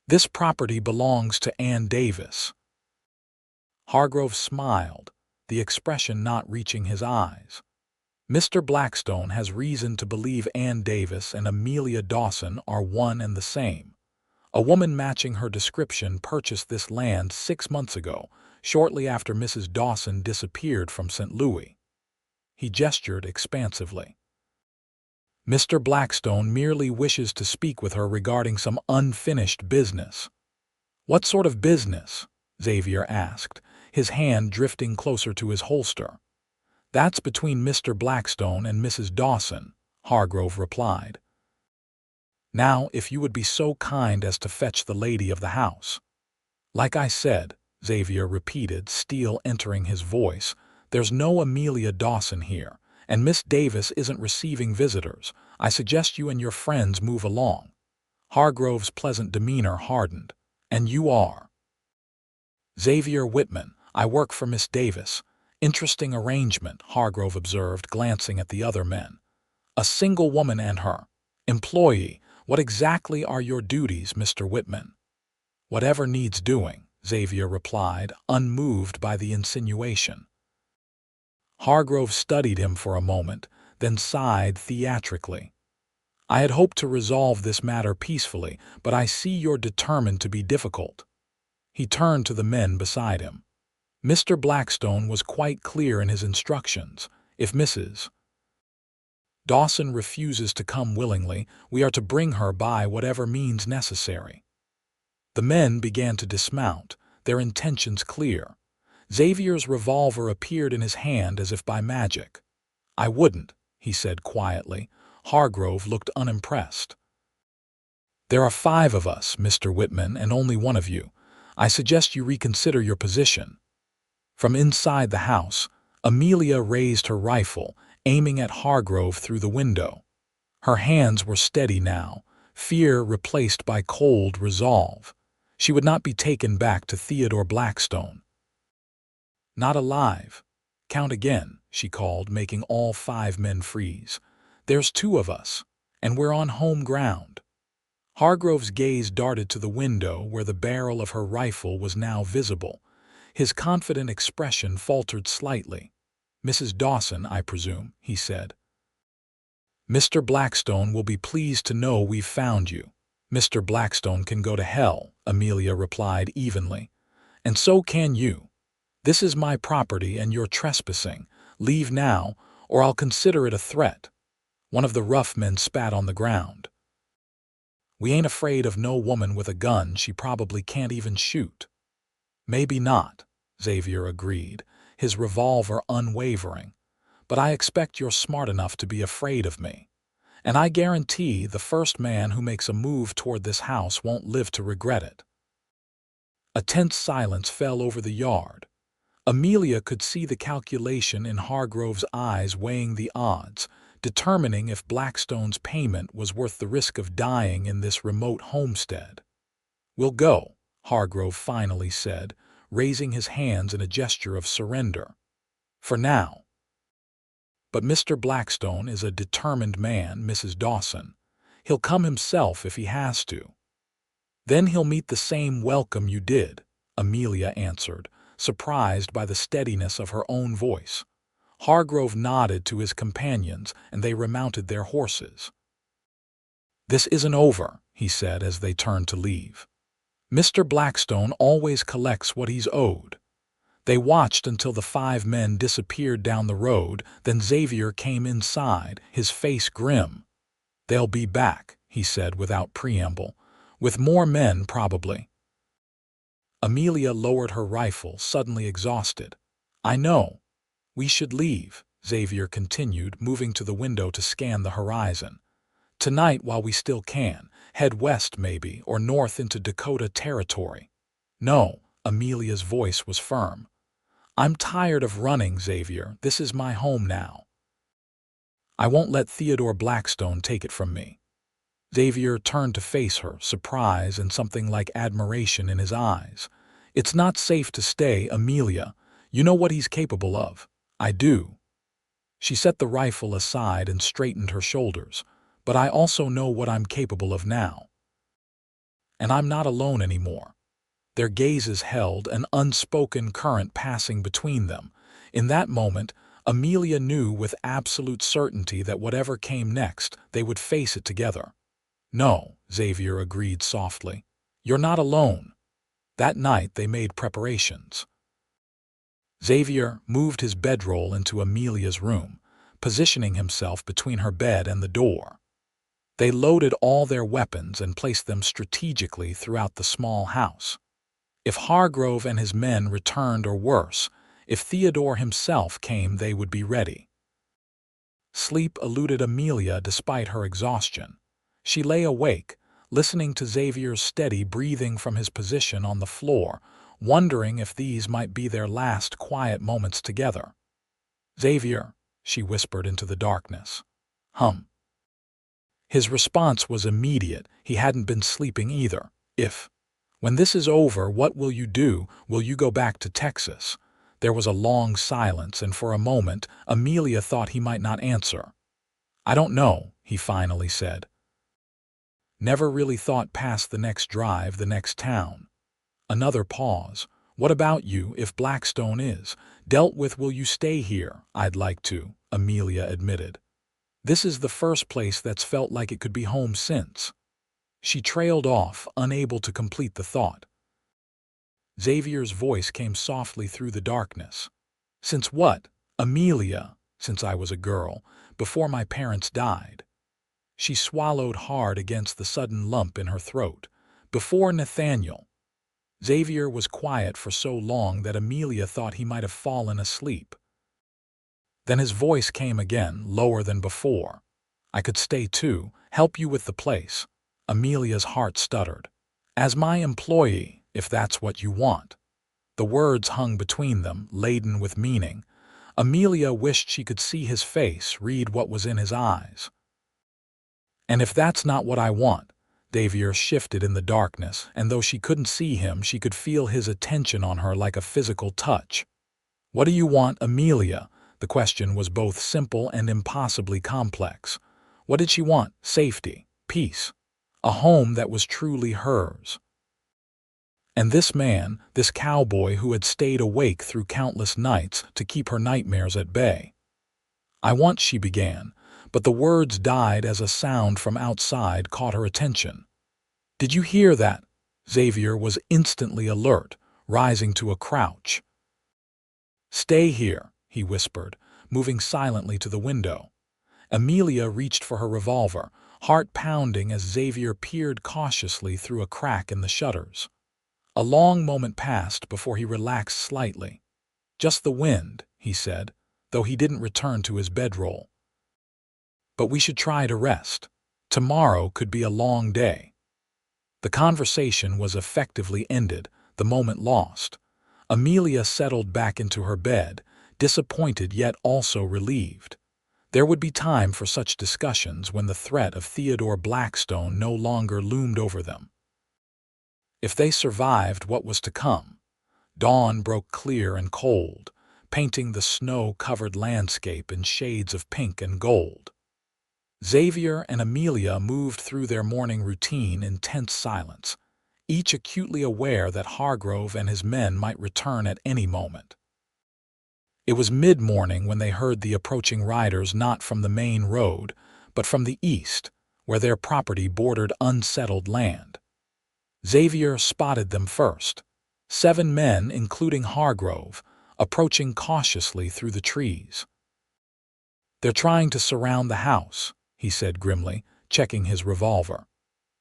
"This property belongs to Ann Davis." Hargrove smiled, the expression not reaching his eyes. "Mr. Blackstone has reason to believe Ann Davis and Amelia Dawson are one and the same. A woman matching her description purchased this land 6 months ago, shortly after Mrs. Dawson disappeared from St. Louis." He gestured expansively. "Mr. Blackstone merely wishes to speak with her regarding some unfinished business." "What sort of business?" Xavier asked, his hand drifting closer to his holster. "That's between Mr. Blackstone and Mrs. Dawson," Hargrove replied. "Now, if you would be so kind as to fetch the lady of the house." "Like I said," Xavier repeated, steel entering his voice, "there's no Amelia Dawson here, and Miss Davis isn't receiving visitors. I suggest you and your friends move along." Hargrove's pleasant demeanor hardened. "And you are?" "Xavier Whitman. I work for Miss Davis." "Interesting arrangement," Hargrove observed, glancing at the other men. "A single woman and her employee. What exactly are your duties, Mr. Whitman?" "Whatever needs doing," Xavier replied, unmoved by the insinuation. Hargrove studied him for a moment, then sighed theatrically. "I had hoped to resolve this matter peacefully, but I see you're determined to be difficult." He turned to the men beside him. "Mr. Blackstone was quite clear in his instructions. If Mrs. Dawson refuses to come willingly, we are to bring her by whatever means necessary." The men began to dismount, their intentions clear. Xavier's revolver appeared in his hand as if by magic. "I wouldn't," he said quietly. Hargrove looked unimpressed. "There are 5 of us, Mr. Whitman, and only one of you. I suggest you reconsider your position." From inside the house, Amelia raised her rifle, aiming at Hargrove through the window. Her hands were steady now, fear replaced by cold resolve. She would not be taken back to Theodore Blackstone. "Not alive. Count again," she called, making all 5 men freeze. "There's 2 of us, and we're on home ground." Hargrove's gaze darted to the window where the barrel of her rifle was now visible. His confident expression faltered slightly. "Mrs. Dawson, I presume," he said. "Mr. Blackstone will be pleased to know we've found you." "Mr. Blackstone can go to hell," Amelia replied evenly. "And so can you. This is my property and you're trespassing. Leave now, or I'll consider it a threat." One of the rough men spat on the ground. "We ain't afraid of no woman with a gun she probably can't even shoot." "Maybe not," Xavier agreed, his revolver unwavering. "But I expect you're smart enough to be afraid of me. And I guarantee the first man who makes a move toward this house won't live to regret it." A tense silence fell over the yard. Amelia could see the calculation in Hargrove's eyes, weighing the odds, determining if Blackstone's payment was worth the risk of dying in this remote homestead. "We'll go," Hargrove finally said, raising his hands in a gesture of surrender. For now. But Mr. Blackstone is a determined man, Mrs. Dawson. He'll come himself if he has to. Then he'll meet the same welcome you did, Amelia answered, surprised by the steadiness of her own voice. Hargrove nodded to his companions, and they remounted their horses. "This isn't over," he said as they turned to leave. "Mr. Blackstone always collects what he's owed." They watched until the 5 men disappeared down the road, then Xavier came inside, his face grim. "They'll be back," he said without preamble. "With more men, probably." Amelia lowered her rifle, suddenly exhausted. "I know. We should leave," Xavier continued, moving to the window to scan the horizon. "Tonight, while we still can. Head west, maybe, or north into Dakota Territory." "No," Amelia's voice was firm. "I'm tired of running, Xavier. This is my home now. I won't let Theodore Blackstone take it from me." Xavier turned to face her, surprise and something like admiration in his eyes. "It's not safe to stay, Amelia. You know what he's capable of." "I do." She set the rifle aside and straightened her shoulders. "But I also know what I'm capable of now. And I'm not alone anymore." Their gazes held, an unspoken current passing between them. In that moment, Amelia knew with absolute certainty that whatever came next, they would face it together. "No," Xavier agreed softly. "You're not alone." That night they made preparations. Xavier moved his bedroll into Amelia's room, positioning himself between her bed and the door. They loaded all their weapons and placed them strategically throughout the small house. If Hargrove and his men returned, or worse, if Theodore himself came, they would be ready. Sleep eluded Amelia despite her exhaustion. She lay awake, listening to Xavier's steady breathing from his position on the floor, wondering if these might be their last quiet moments together. "Xavier," she whispered into the darkness. "Hum." His response was immediate. He hadn't been sleeping either. When this is over, what will you do? Will you go back to Texas?" There was a long silence, and for a moment, Amelia thought he might not answer. "I don't know," he finally said. "Never really thought past the next drive, the next town." Another pause. "What about you, if Blackstone is dealt with? Will you stay here?" "I'd like to," Amelia admitted. "This is the first place that's felt like it could be home since." She trailed off, unable to complete the thought. Xavier's voice came softly through the darkness. "Since what?" "Amelia, since I was a girl, before my parents died." She swallowed hard against the sudden lump in her throat. "Before Nathaniel." Xavier was quiet for so long that Amelia thought he might have fallen asleep. Then his voice came again, lower than before. "I could stay too, help you with the place." Amelia's heart stuttered. "As my employee, if that's what you want." The words hung between them, laden with meaning. Amelia wished she could see his face, read what was in his eyes. "And if that's not what I want?" Xavier shifted in the darkness, and though she couldn't see him, she could feel his attention on her like a physical touch. "What do you want, Amelia?" The question was both simple and impossibly complex. What did she want? Safety, peace, a home that was truly hers. And this man, this cowboy who had stayed awake through countless nights to keep her nightmares at bay. "I want," she began, but the words died as a sound from outside caught her attention. "Did you hear that?" Xavier was instantly alert, rising to a crouch. "Stay here," he whispered, moving silently to the window. Amelia reached for her revolver, heart pounding as Xavier peered cautiously through a crack in the shutters. A long moment passed before he relaxed slightly. "Just the wind," he said, though he didn't return to his bedroll. "But we should try to rest. Tomorrow could be a long day." The conversation was effectively ended, the moment lost. Amelia settled back into her bed, disappointed yet also relieved. There would be time for such discussions when the threat of Theodore Blackstone no longer loomed over them. If they survived, what was to come? Dawn broke clear and cold. painting the snow-covered landscape in shades of pink and gold. Xavier and Amelia moved through their morning routine in tense silence, each acutely aware that Hargrove and his men might return at any moment. It was mid-morning when they heard the approaching riders not from the main road, but from the east, where their property bordered unsettled land. Xavier spotted them first, 7 men, including Hargrove, approaching cautiously through the trees. "They're trying to surround the house," he said grimly, checking his revolver.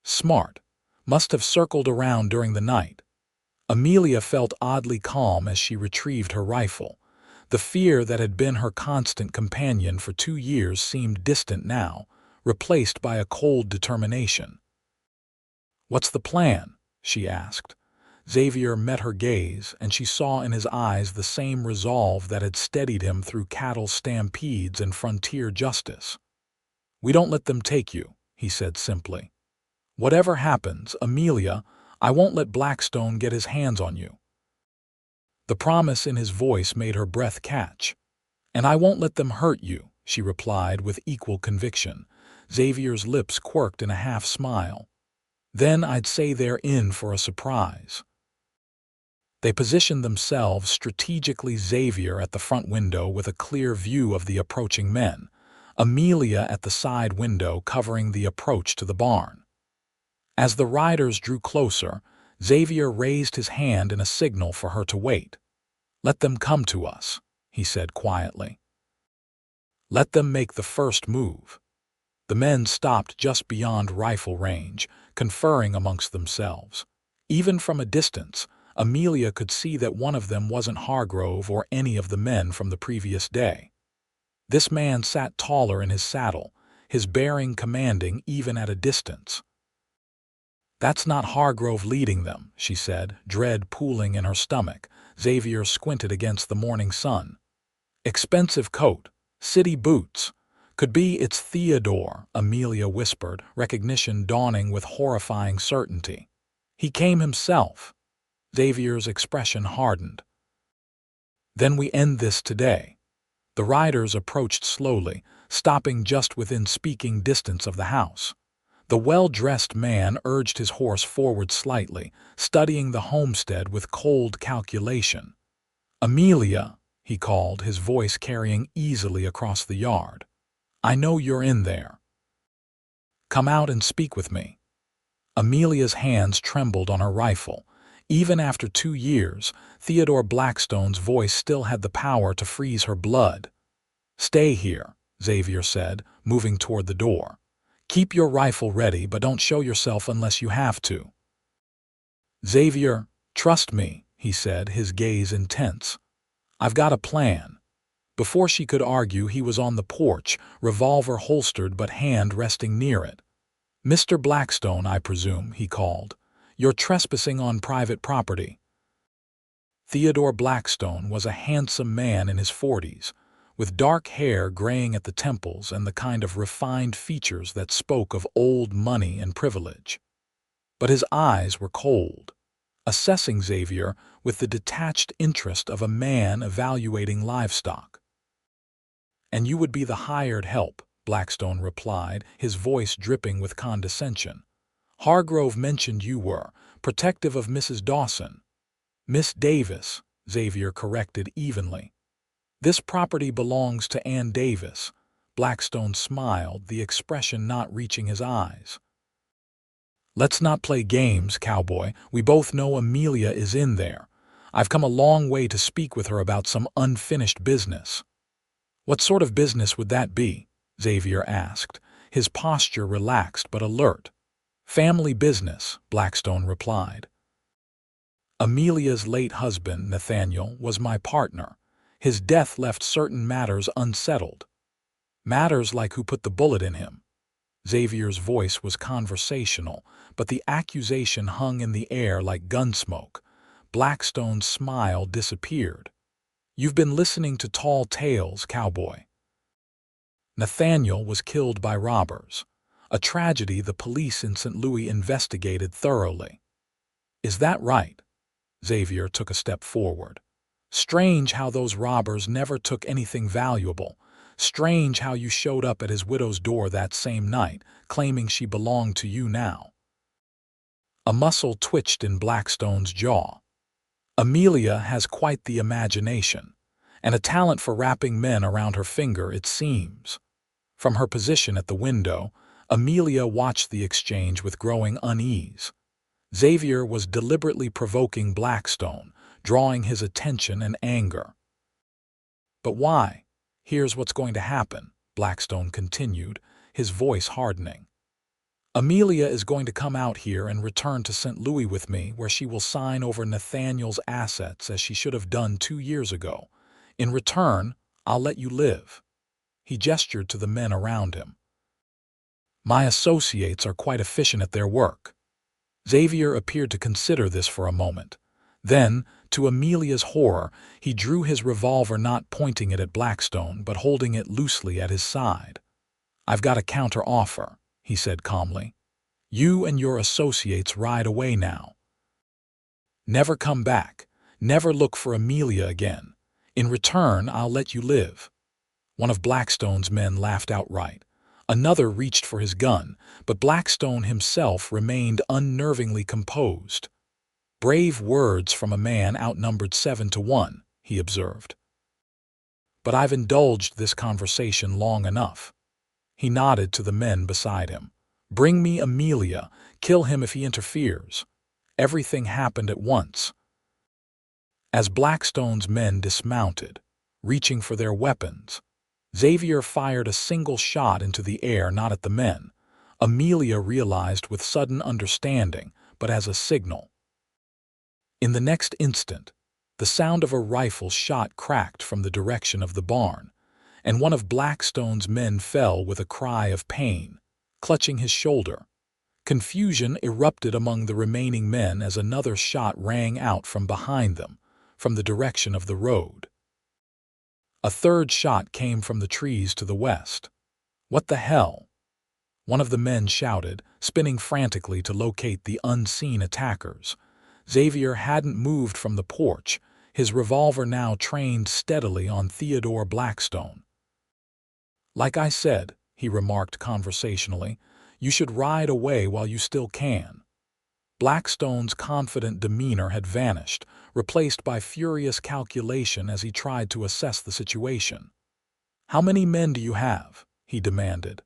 "Smart. Must have circled around during the night." Amelia felt oddly calm as she retrieved her rifle. The fear that had been her constant companion for 2 years seemed distant now, replaced by a cold determination. "What's the plan?" she asked. Xavier met her gaze, and she saw in his eyes the same resolve that had steadied him through cattle stampedes and frontier justice. "We don't let them take you," he said simply. "Whatever happens, Amelia, I won't let Blackstone get his hands on you." The promise in his voice made her breath catch. "And I won't let them hurt you," she replied with equal conviction. Xavier's lips quirked in a half-smile. "Then I'd say they're in for a surprise." They positioned themselves strategically, Xavier at the front window with a clear view of the approaching men, Amelia at the side window covering the approach to the barn. As the riders drew closer, Xavier raised his hand in a signal for her to wait. "Let them come to us," he said quietly. "Let them make the first move." The men stopped just beyond rifle range, conferring amongst themselves. Even from a distance, Amelia could see that one of them wasn't Hargrove or any of the men from the previous day. This man sat taller in his saddle, his bearing commanding even at a distance. "That's not Hargrove leading them," she said, dread pooling in her stomach. Xavier squinted against the morning sun. "Expensive coat, city boots. Could be it's Theodore," Amelia whispered, recognition dawning with horrifying certainty. "He came himself." Xavier's expression hardened. "Then we end this today." The riders approached slowly, stopping just within speaking distance of the house. The well-dressed man urged his horse forward slightly, studying the homestead with cold calculation. "Amelia," he called, his voice carrying easily across the yard. "I know you're in there. Come out and speak with me." Amelia's hands trembled on her rifle. Even after 2 years, Theodore Blackstone's voice still had the power to freeze her blood. "Stay here," Xavier said, moving toward the door. "Keep your rifle ready, but don't show yourself unless you have to." "Xavier, trust me," he said, his gaze intense. "I've got a plan." Before she could argue, he was on the porch, revolver holstered but hand resting near it. "Mr. Blackstone, I presume," he called. "You're trespassing on private property." Theodore Blackstone was a handsome man in his 40s, with dark hair graying at the temples and the kind of refined features that spoke of old money and privilege. But his eyes were cold, assessing Xavier with the detached interest of a man evaluating livestock. "And you would be the hired help," Blackstone replied, his voice dripping with condescension. "Hargrove mentioned you were protective of Mrs. Dawson." "Miss Davis," Xavier corrected evenly. "This property belongs to Ann Davis." Blackstone smiled, the expression not reaching his eyes. "Let's not play games, Cowboy. We both know Amelia is in there. I've come a long way to speak with her about some unfinished business." "What sort of business would that be?" Xavier asked, his posture relaxed but alert. "Family business," Blackstone replied. "Amelia's late husband, Nathaniel, was my partner. His death left certain matters unsettled." "Matters like who put the bullet in him?" Xavier's voice was conversational, but the accusation hung in the air like gunsmoke. Blackstone's smile disappeared. "You've been listening to tall tales, Cowboy." "Nathaniel was killed by robbers, a tragedy the police in St. Louis investigated thoroughly." "Is that right?" Xavier took a step forward. Strange how those robbers never took anything valuable. Strange how you showed up at his widow's door that same night, claiming she belonged to you now." A muscle twitched in Blackstone's jaw. Amelia has quite the imagination, and a talent for wrapping men around her finger, it seems. From her position at the window, Amelia watched the exchange with growing unease. Xavier was deliberately provoking Blackstone, drawing his attention and anger. "But why? Here's what's going to happen," Blackstone continued, his voice hardening. "Amelia is going to come out here and return to St. Louis with me, where she will sign over Nathaniel's assets as she should have done 2 years ago. In return, I'll let you live." He gestured to the men around him. "My associates are quite efficient at their work." Xavier appeared to consider this for a moment. Then, to Amelia's horror, he drew his revolver, not pointing it at Blackstone, but holding it loosely at his side. "I've got a counter-offer," he said calmly. "You and your associates ride away now. Never come back. Never look for Amelia again. In return, I'll let you live." One of Blackstone's men laughed outright. Another reached for his gun, but Blackstone himself remained unnervingly composed. "Brave words from a man outnumbered 7-1, he observed. "But I've indulged this conversation long enough." He nodded to the men beside him. "Bring me Amelia. Kill him if he interferes." Everything happened at once. As Blackstone's men dismounted, reaching for their weapons, Xavier fired a single shot into the air, not at the men. Amelia realized with sudden understanding, but as a signal. In the next instant, the sound of a rifle shot cracked from the direction of the barn, and one of Blackstone's men fell with a cry of pain, clutching his shoulder. Confusion erupted among the remaining men as another shot rang out from behind them, from the direction of the road. A third shot came from the trees to the west. "What the hell?" one of the men shouted, spinning frantically to locate the unseen attackers. Xavier hadn't moved from the porch, his revolver now trained steadily on Theodore Blackstone. "Like I said," he remarked conversationally, "you should ride away while you still can." Blackstone's confident demeanor had vanished, replaced by furious calculation as he tried to assess the situation. "How many men do you have?" he demanded.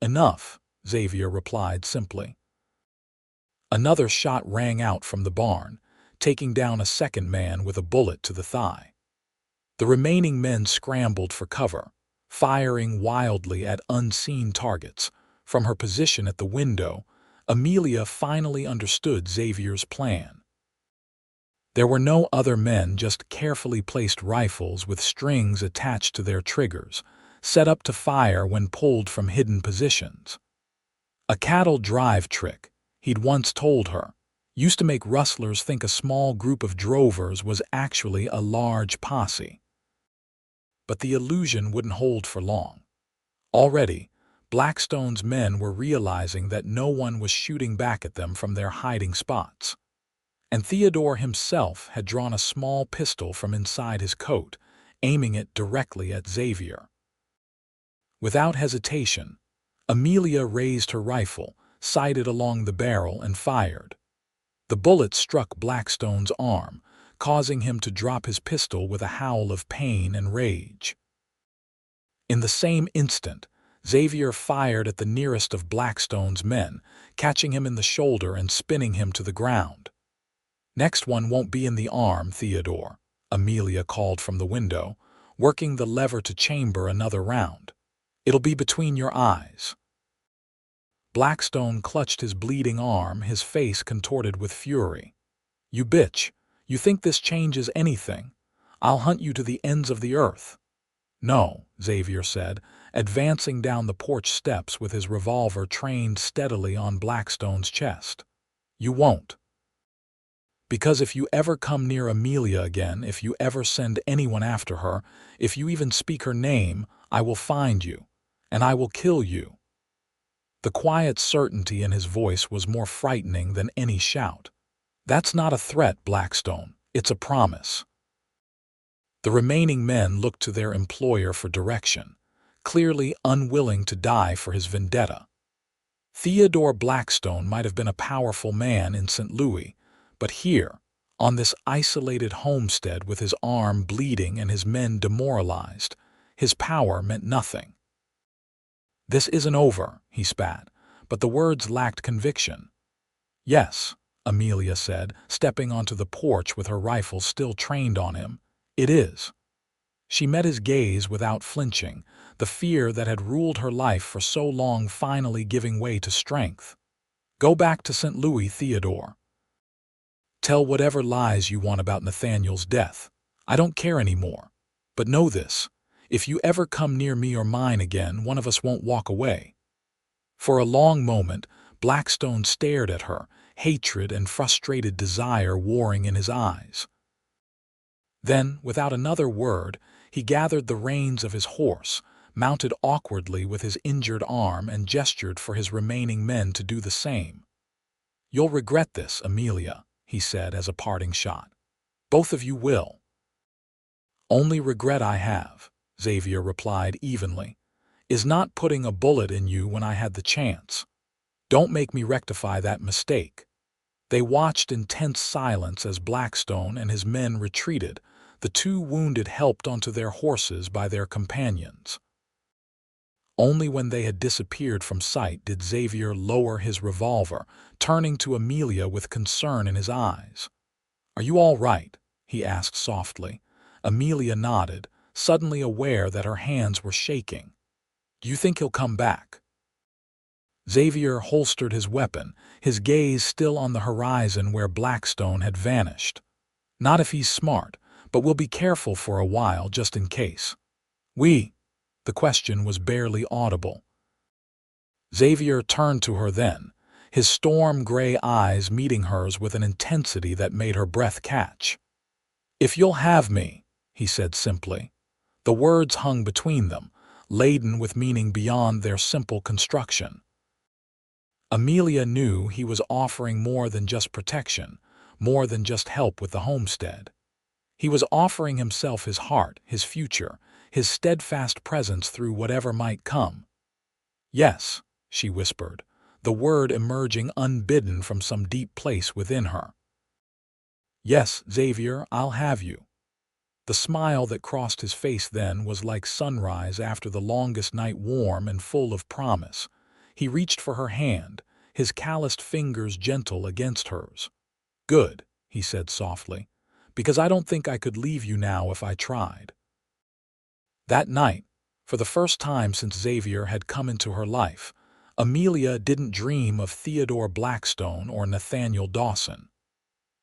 "Enough," Xavier replied simply. Another shot rang out from the barn, taking down a second man with a bullet to the thigh. The remaining men scrambled for cover, firing wildly at unseen targets. From her position at the window, Amelia finally understood Xavier's plan. There were no other men, just carefully placed rifles with strings attached to their triggers, set up to fire when pulled from hidden positions. A cattle drive trick, he'd once told her, used to make rustlers think a small group of drovers was actually a large posse. But the illusion wouldn't hold for long. Already, Blackstone's men were realizing that no one was shooting back at them from their hiding spots. And Theodore himself had drawn a small pistol from inside his coat, aiming it directly at Xavier. Without hesitation, Amelia raised her rifle, sighted along the barrel, and fired. The bullet struck Blackstone's arm, causing him to drop his pistol with a howl of pain and rage. In the same instant, Xavier fired at the nearest of Blackstone's men, catching him in the shoulder and spinning him to the ground. "Next one won't be in the arm, Theodore," Amelia called from the window, working the lever to chamber another round. "It'll be between your eyes." Blackstone clutched his bleeding arm, his face contorted with fury. "You bitch! You think this changes anything? I'll hunt you to the ends of the earth." "No," Xavier said, advancing down the porch steps with his revolver trained steadily on Blackstone's chest. "You won't. Because if you ever come near Amelia again, if you ever send anyone after her, if you even speak her name, I will find you, and I will kill you." The quiet certainty in his voice was more frightening than any shout. "That's not a threat, Blackstone. It's a promise." The remaining men looked to their employer for direction, clearly unwilling to die for his vendetta. Theodore Blackstone might have been a powerful man in St. Louis, but here, on this isolated homestead with his arm bleeding and his men demoralized, his power meant nothing. "This isn't over," he spat, but the words lacked conviction. "Yes," Amelia said, stepping onto the porch with her rifle still trained on him, "it is." She met his gaze without flinching, the fear that had ruled her life for so long finally giving way to strength. "Go back to St. Louis, Theodore. Tell whatever lies you want about Nathaniel's death. I don't care anymore. But know this, if you ever come near me or mine again, one of us won't walk away." For a long moment, Blackstone stared at her, hatred and frustrated desire warring in his eyes. Then, without another word, he gathered the reins of his horse, mounted awkwardly with his injured arm, and gestured for his remaining men to do the same. "You'll regret this, Amelia," he said as a parting shot. "Both of you will." "Only regret I have," Xavier replied evenly, "is not putting a bullet in you when I had the chance. Don't make me rectify that mistake." They watched in tense silence as Blackstone and his men retreated, the two wounded helped onto their horses by their companions. Only when they had disappeared from sight did Xavier lower his revolver, turning to Amelia with concern in his eyes. "Are you all right?" he asked softly. Amelia nodded, suddenly aware that her hands were shaking. "Do you think he'll come back?" Xavier holstered his weapon, his gaze still on the horizon where Blackstone had vanished. "Not if he's smart, but we'll be careful for a while just in case." The question was barely audible. Xavier turned to her then, his storm-gray eyes meeting hers with an intensity that made her breath catch. "If you'll have me," he said simply. The words hung between them, laden with meaning beyond their simple construction. Amelia knew he was offering more than just protection, more than just help with the homestead. He was offering himself, his heart, his future, his steadfast presence through whatever might come. "Yes," she whispered, the word emerging unbidden from some deep place within her. "Yes, Xavier, I'll have you." The smile that crossed his face then was like sunrise after the longest night, warm and full of promise. He reached for her hand, his calloused fingers gentle against hers. "Good," he said softly, "because I don't think I could leave you now if I tried." That night, for the first time since Xavier had come into her life, Amelia didn't dream of Theodore Blackstone or Nathaniel Dawson.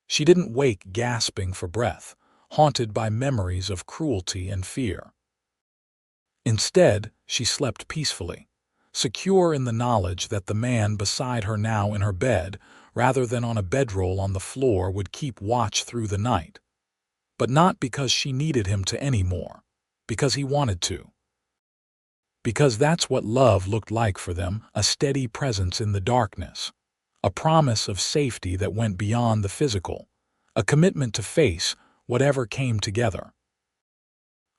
She didn't wake gasping for breath, haunted by memories of cruelty and fear. Instead, she slept peacefully, secure in the knowledge that the man beside her now in her bed, rather than on a bedroll on the floor, would keep watch through the night. But not because she needed him to anymore, because he wanted to. Because that's what love looked like for them, a steady presence in the darkness, a promise of safety that went beyond the physical, a commitment to face whatever came together.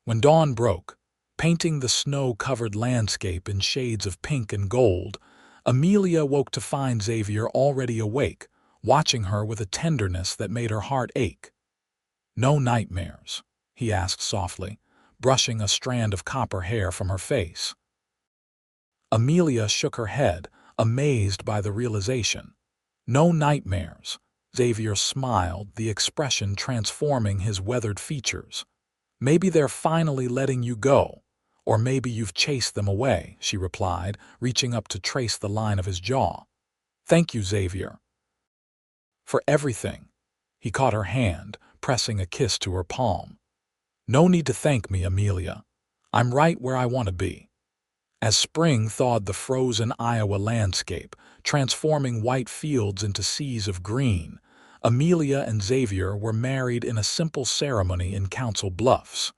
When dawn broke, painting the snow-covered landscape in shades of pink and gold, Amelia woke to find Xavier already awake, watching her with a tenderness that made her heart ache. "No nightmares?" he asked softly, brushing a strand of copper hair from her face. Amelia shook her head, amazed by the realization. "No nightmares." Xavier smiled, the expression transforming his weathered features. "Maybe they're finally letting you go. Or maybe you've chased them away," she replied, reaching up to trace the line of his jaw. "Thank you, Xavier." "For everything." He caught her hand, pressing a kiss to her palm. "No need to thank me, Amelia. I'm right where I want to be." As spring thawed the frozen Iowa landscape, transforming white fields into seas of green, Amelia and Xavier were married in a simple ceremony in Council Bluffs.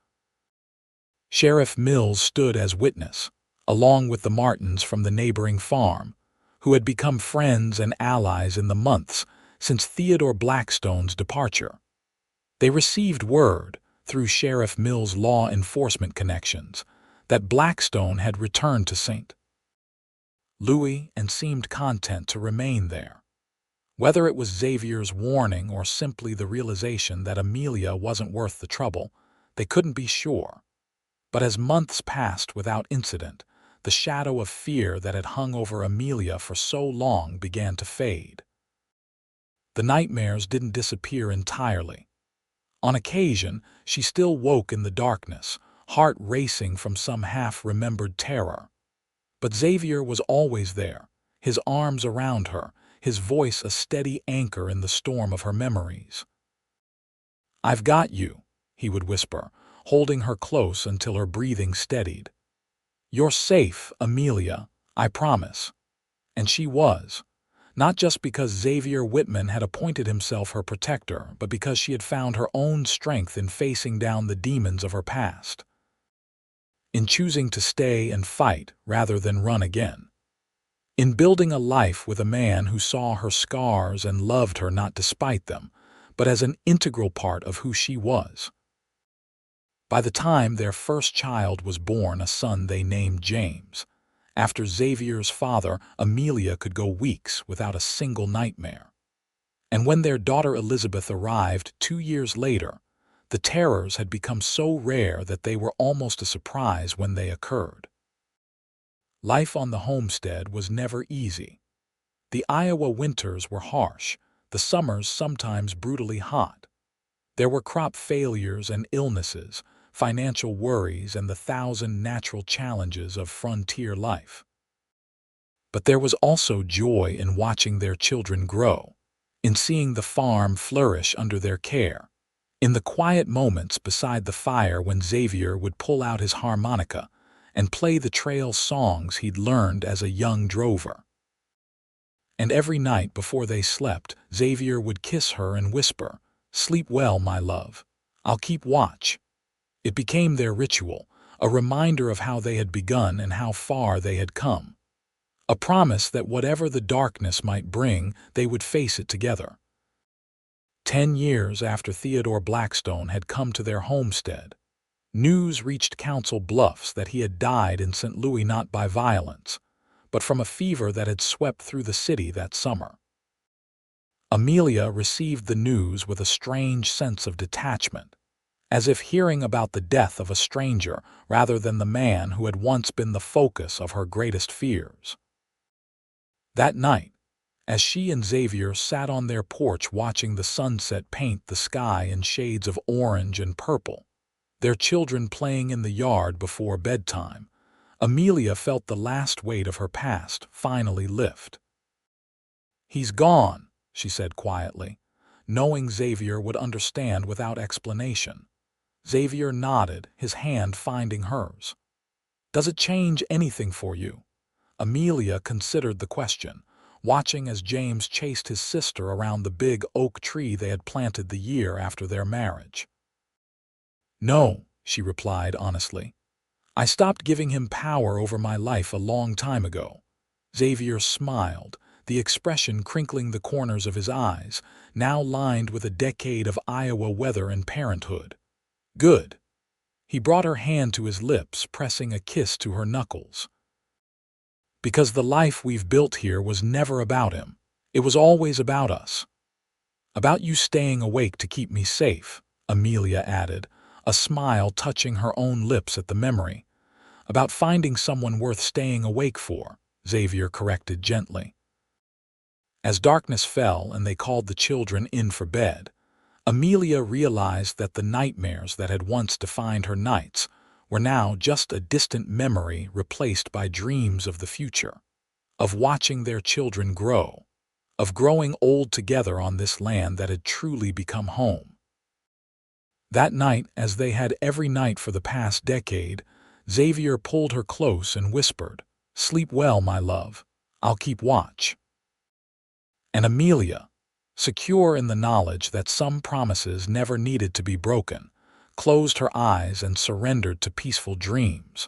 Sheriff Mills stood as witness, along with the Martins from the neighboring farm, who had become friends and allies in the months since Theodore Blackstone's departure. They received word, through Sheriff Mill's law enforcement connections, that Blackstone had returned to St. Louis and seemed content to remain there. Whether it was Xavier's warning or simply the realization that Amelia wasn't worth the trouble, they couldn't be sure. But as months passed without incident, the shadow of fear that had hung over Amelia for so long began to fade. The nightmares didn't disappear entirely. On occasion, she still woke in the darkness, heart racing from some half-remembered terror. But Xavier was always there, his arms around her, his voice a steady anchor in the storm of her memories. "I've got you," he would whisper, holding her close until her breathing steadied. "You're safe, Amelia, I promise." And she was, not just because Xavier Whitman had appointed himself her protector, but because she had found her own strength in facing down the demons of her past, in choosing to stay and fight rather than run again, in building a life with a man who saw her scars and loved her not despite them, but as an integral part of who she was. By the time their first child was born, a son they named James, after Xavier's father, Amelia could go weeks without a single nightmare. And when their daughter Elizabeth arrived 2 years later, the terrors had become so rare that they were almost a surprise when they occurred. Life on the homestead was never easy. The Iowa winters were harsh, the summers sometimes brutally hot. There were crop failures and illnesses, financial worries, and the 1,000 natural challenges of frontier life. But there was also joy in watching their children grow, in seeing the farm flourish under their care, in the quiet moments beside the fire when Xavier would pull out his harmonica and play the trail songs he'd learned as a young drover. And every night before they slept, Xavier would kiss her and whisper, "Sleep well, my love. I'll keep watch." It became their ritual, a reminder of how they had begun and how far they had come. A promise that whatever the darkness might bring, they would face it together. 10 years after Theodore Blackstone had come to their homestead, news reached Council Bluffs that he had died in St. Louis not by violence, but from a fever that had swept through the city that summer. Amelia received the news with a strange sense of detachment, as if hearing about the death of a stranger rather than the man who had once been the focus of her greatest fears. That night, as she and Xavier sat on their porch watching the sunset paint the sky in shades of orange and purple, their children playing in the yard before bedtime, Amelia felt the last weight of her past finally lift. "He's gone," she said quietly, knowing Xavier would understand without explanation. Xavier nodded, his hand finding hers. "Does it change anything for you?" Amelia considered the question, watching as James chased his sister around the big oak tree they had planted the year after their marriage. "No," she replied honestly. "I stopped giving him power over my life a long time ago." Xavier smiled, the expression crinkling the corners of his eyes, now lined with a decade of Iowa weather and parenthood. "Good." He brought her hand to his lips, pressing a kiss to her knuckles. "Because the life we've built here was never about him. It was always about us. About you staying awake to keep me safe," Amelia added, a smile touching her own lips at the memory. "About finding someone worth staying awake for," Xavier corrected gently. As darkness fell and they called the children in for bed, Amelia realized that the nightmares that had once defined her nights were now just a distant memory replaced by dreams of the future, of watching their children grow, of growing old together on this land that had truly become home. That night, as they had every night for the past decade, Xavier pulled her close and whispered, "Sleep well, my love. I'll keep watch." And Amelia, secure in the knowledge that some promises never needed to be broken, closed her eyes and surrendered to peaceful dreams,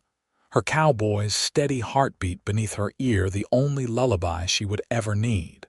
her cowboy's steady heartbeat beneath her ear the only lullaby she would ever need.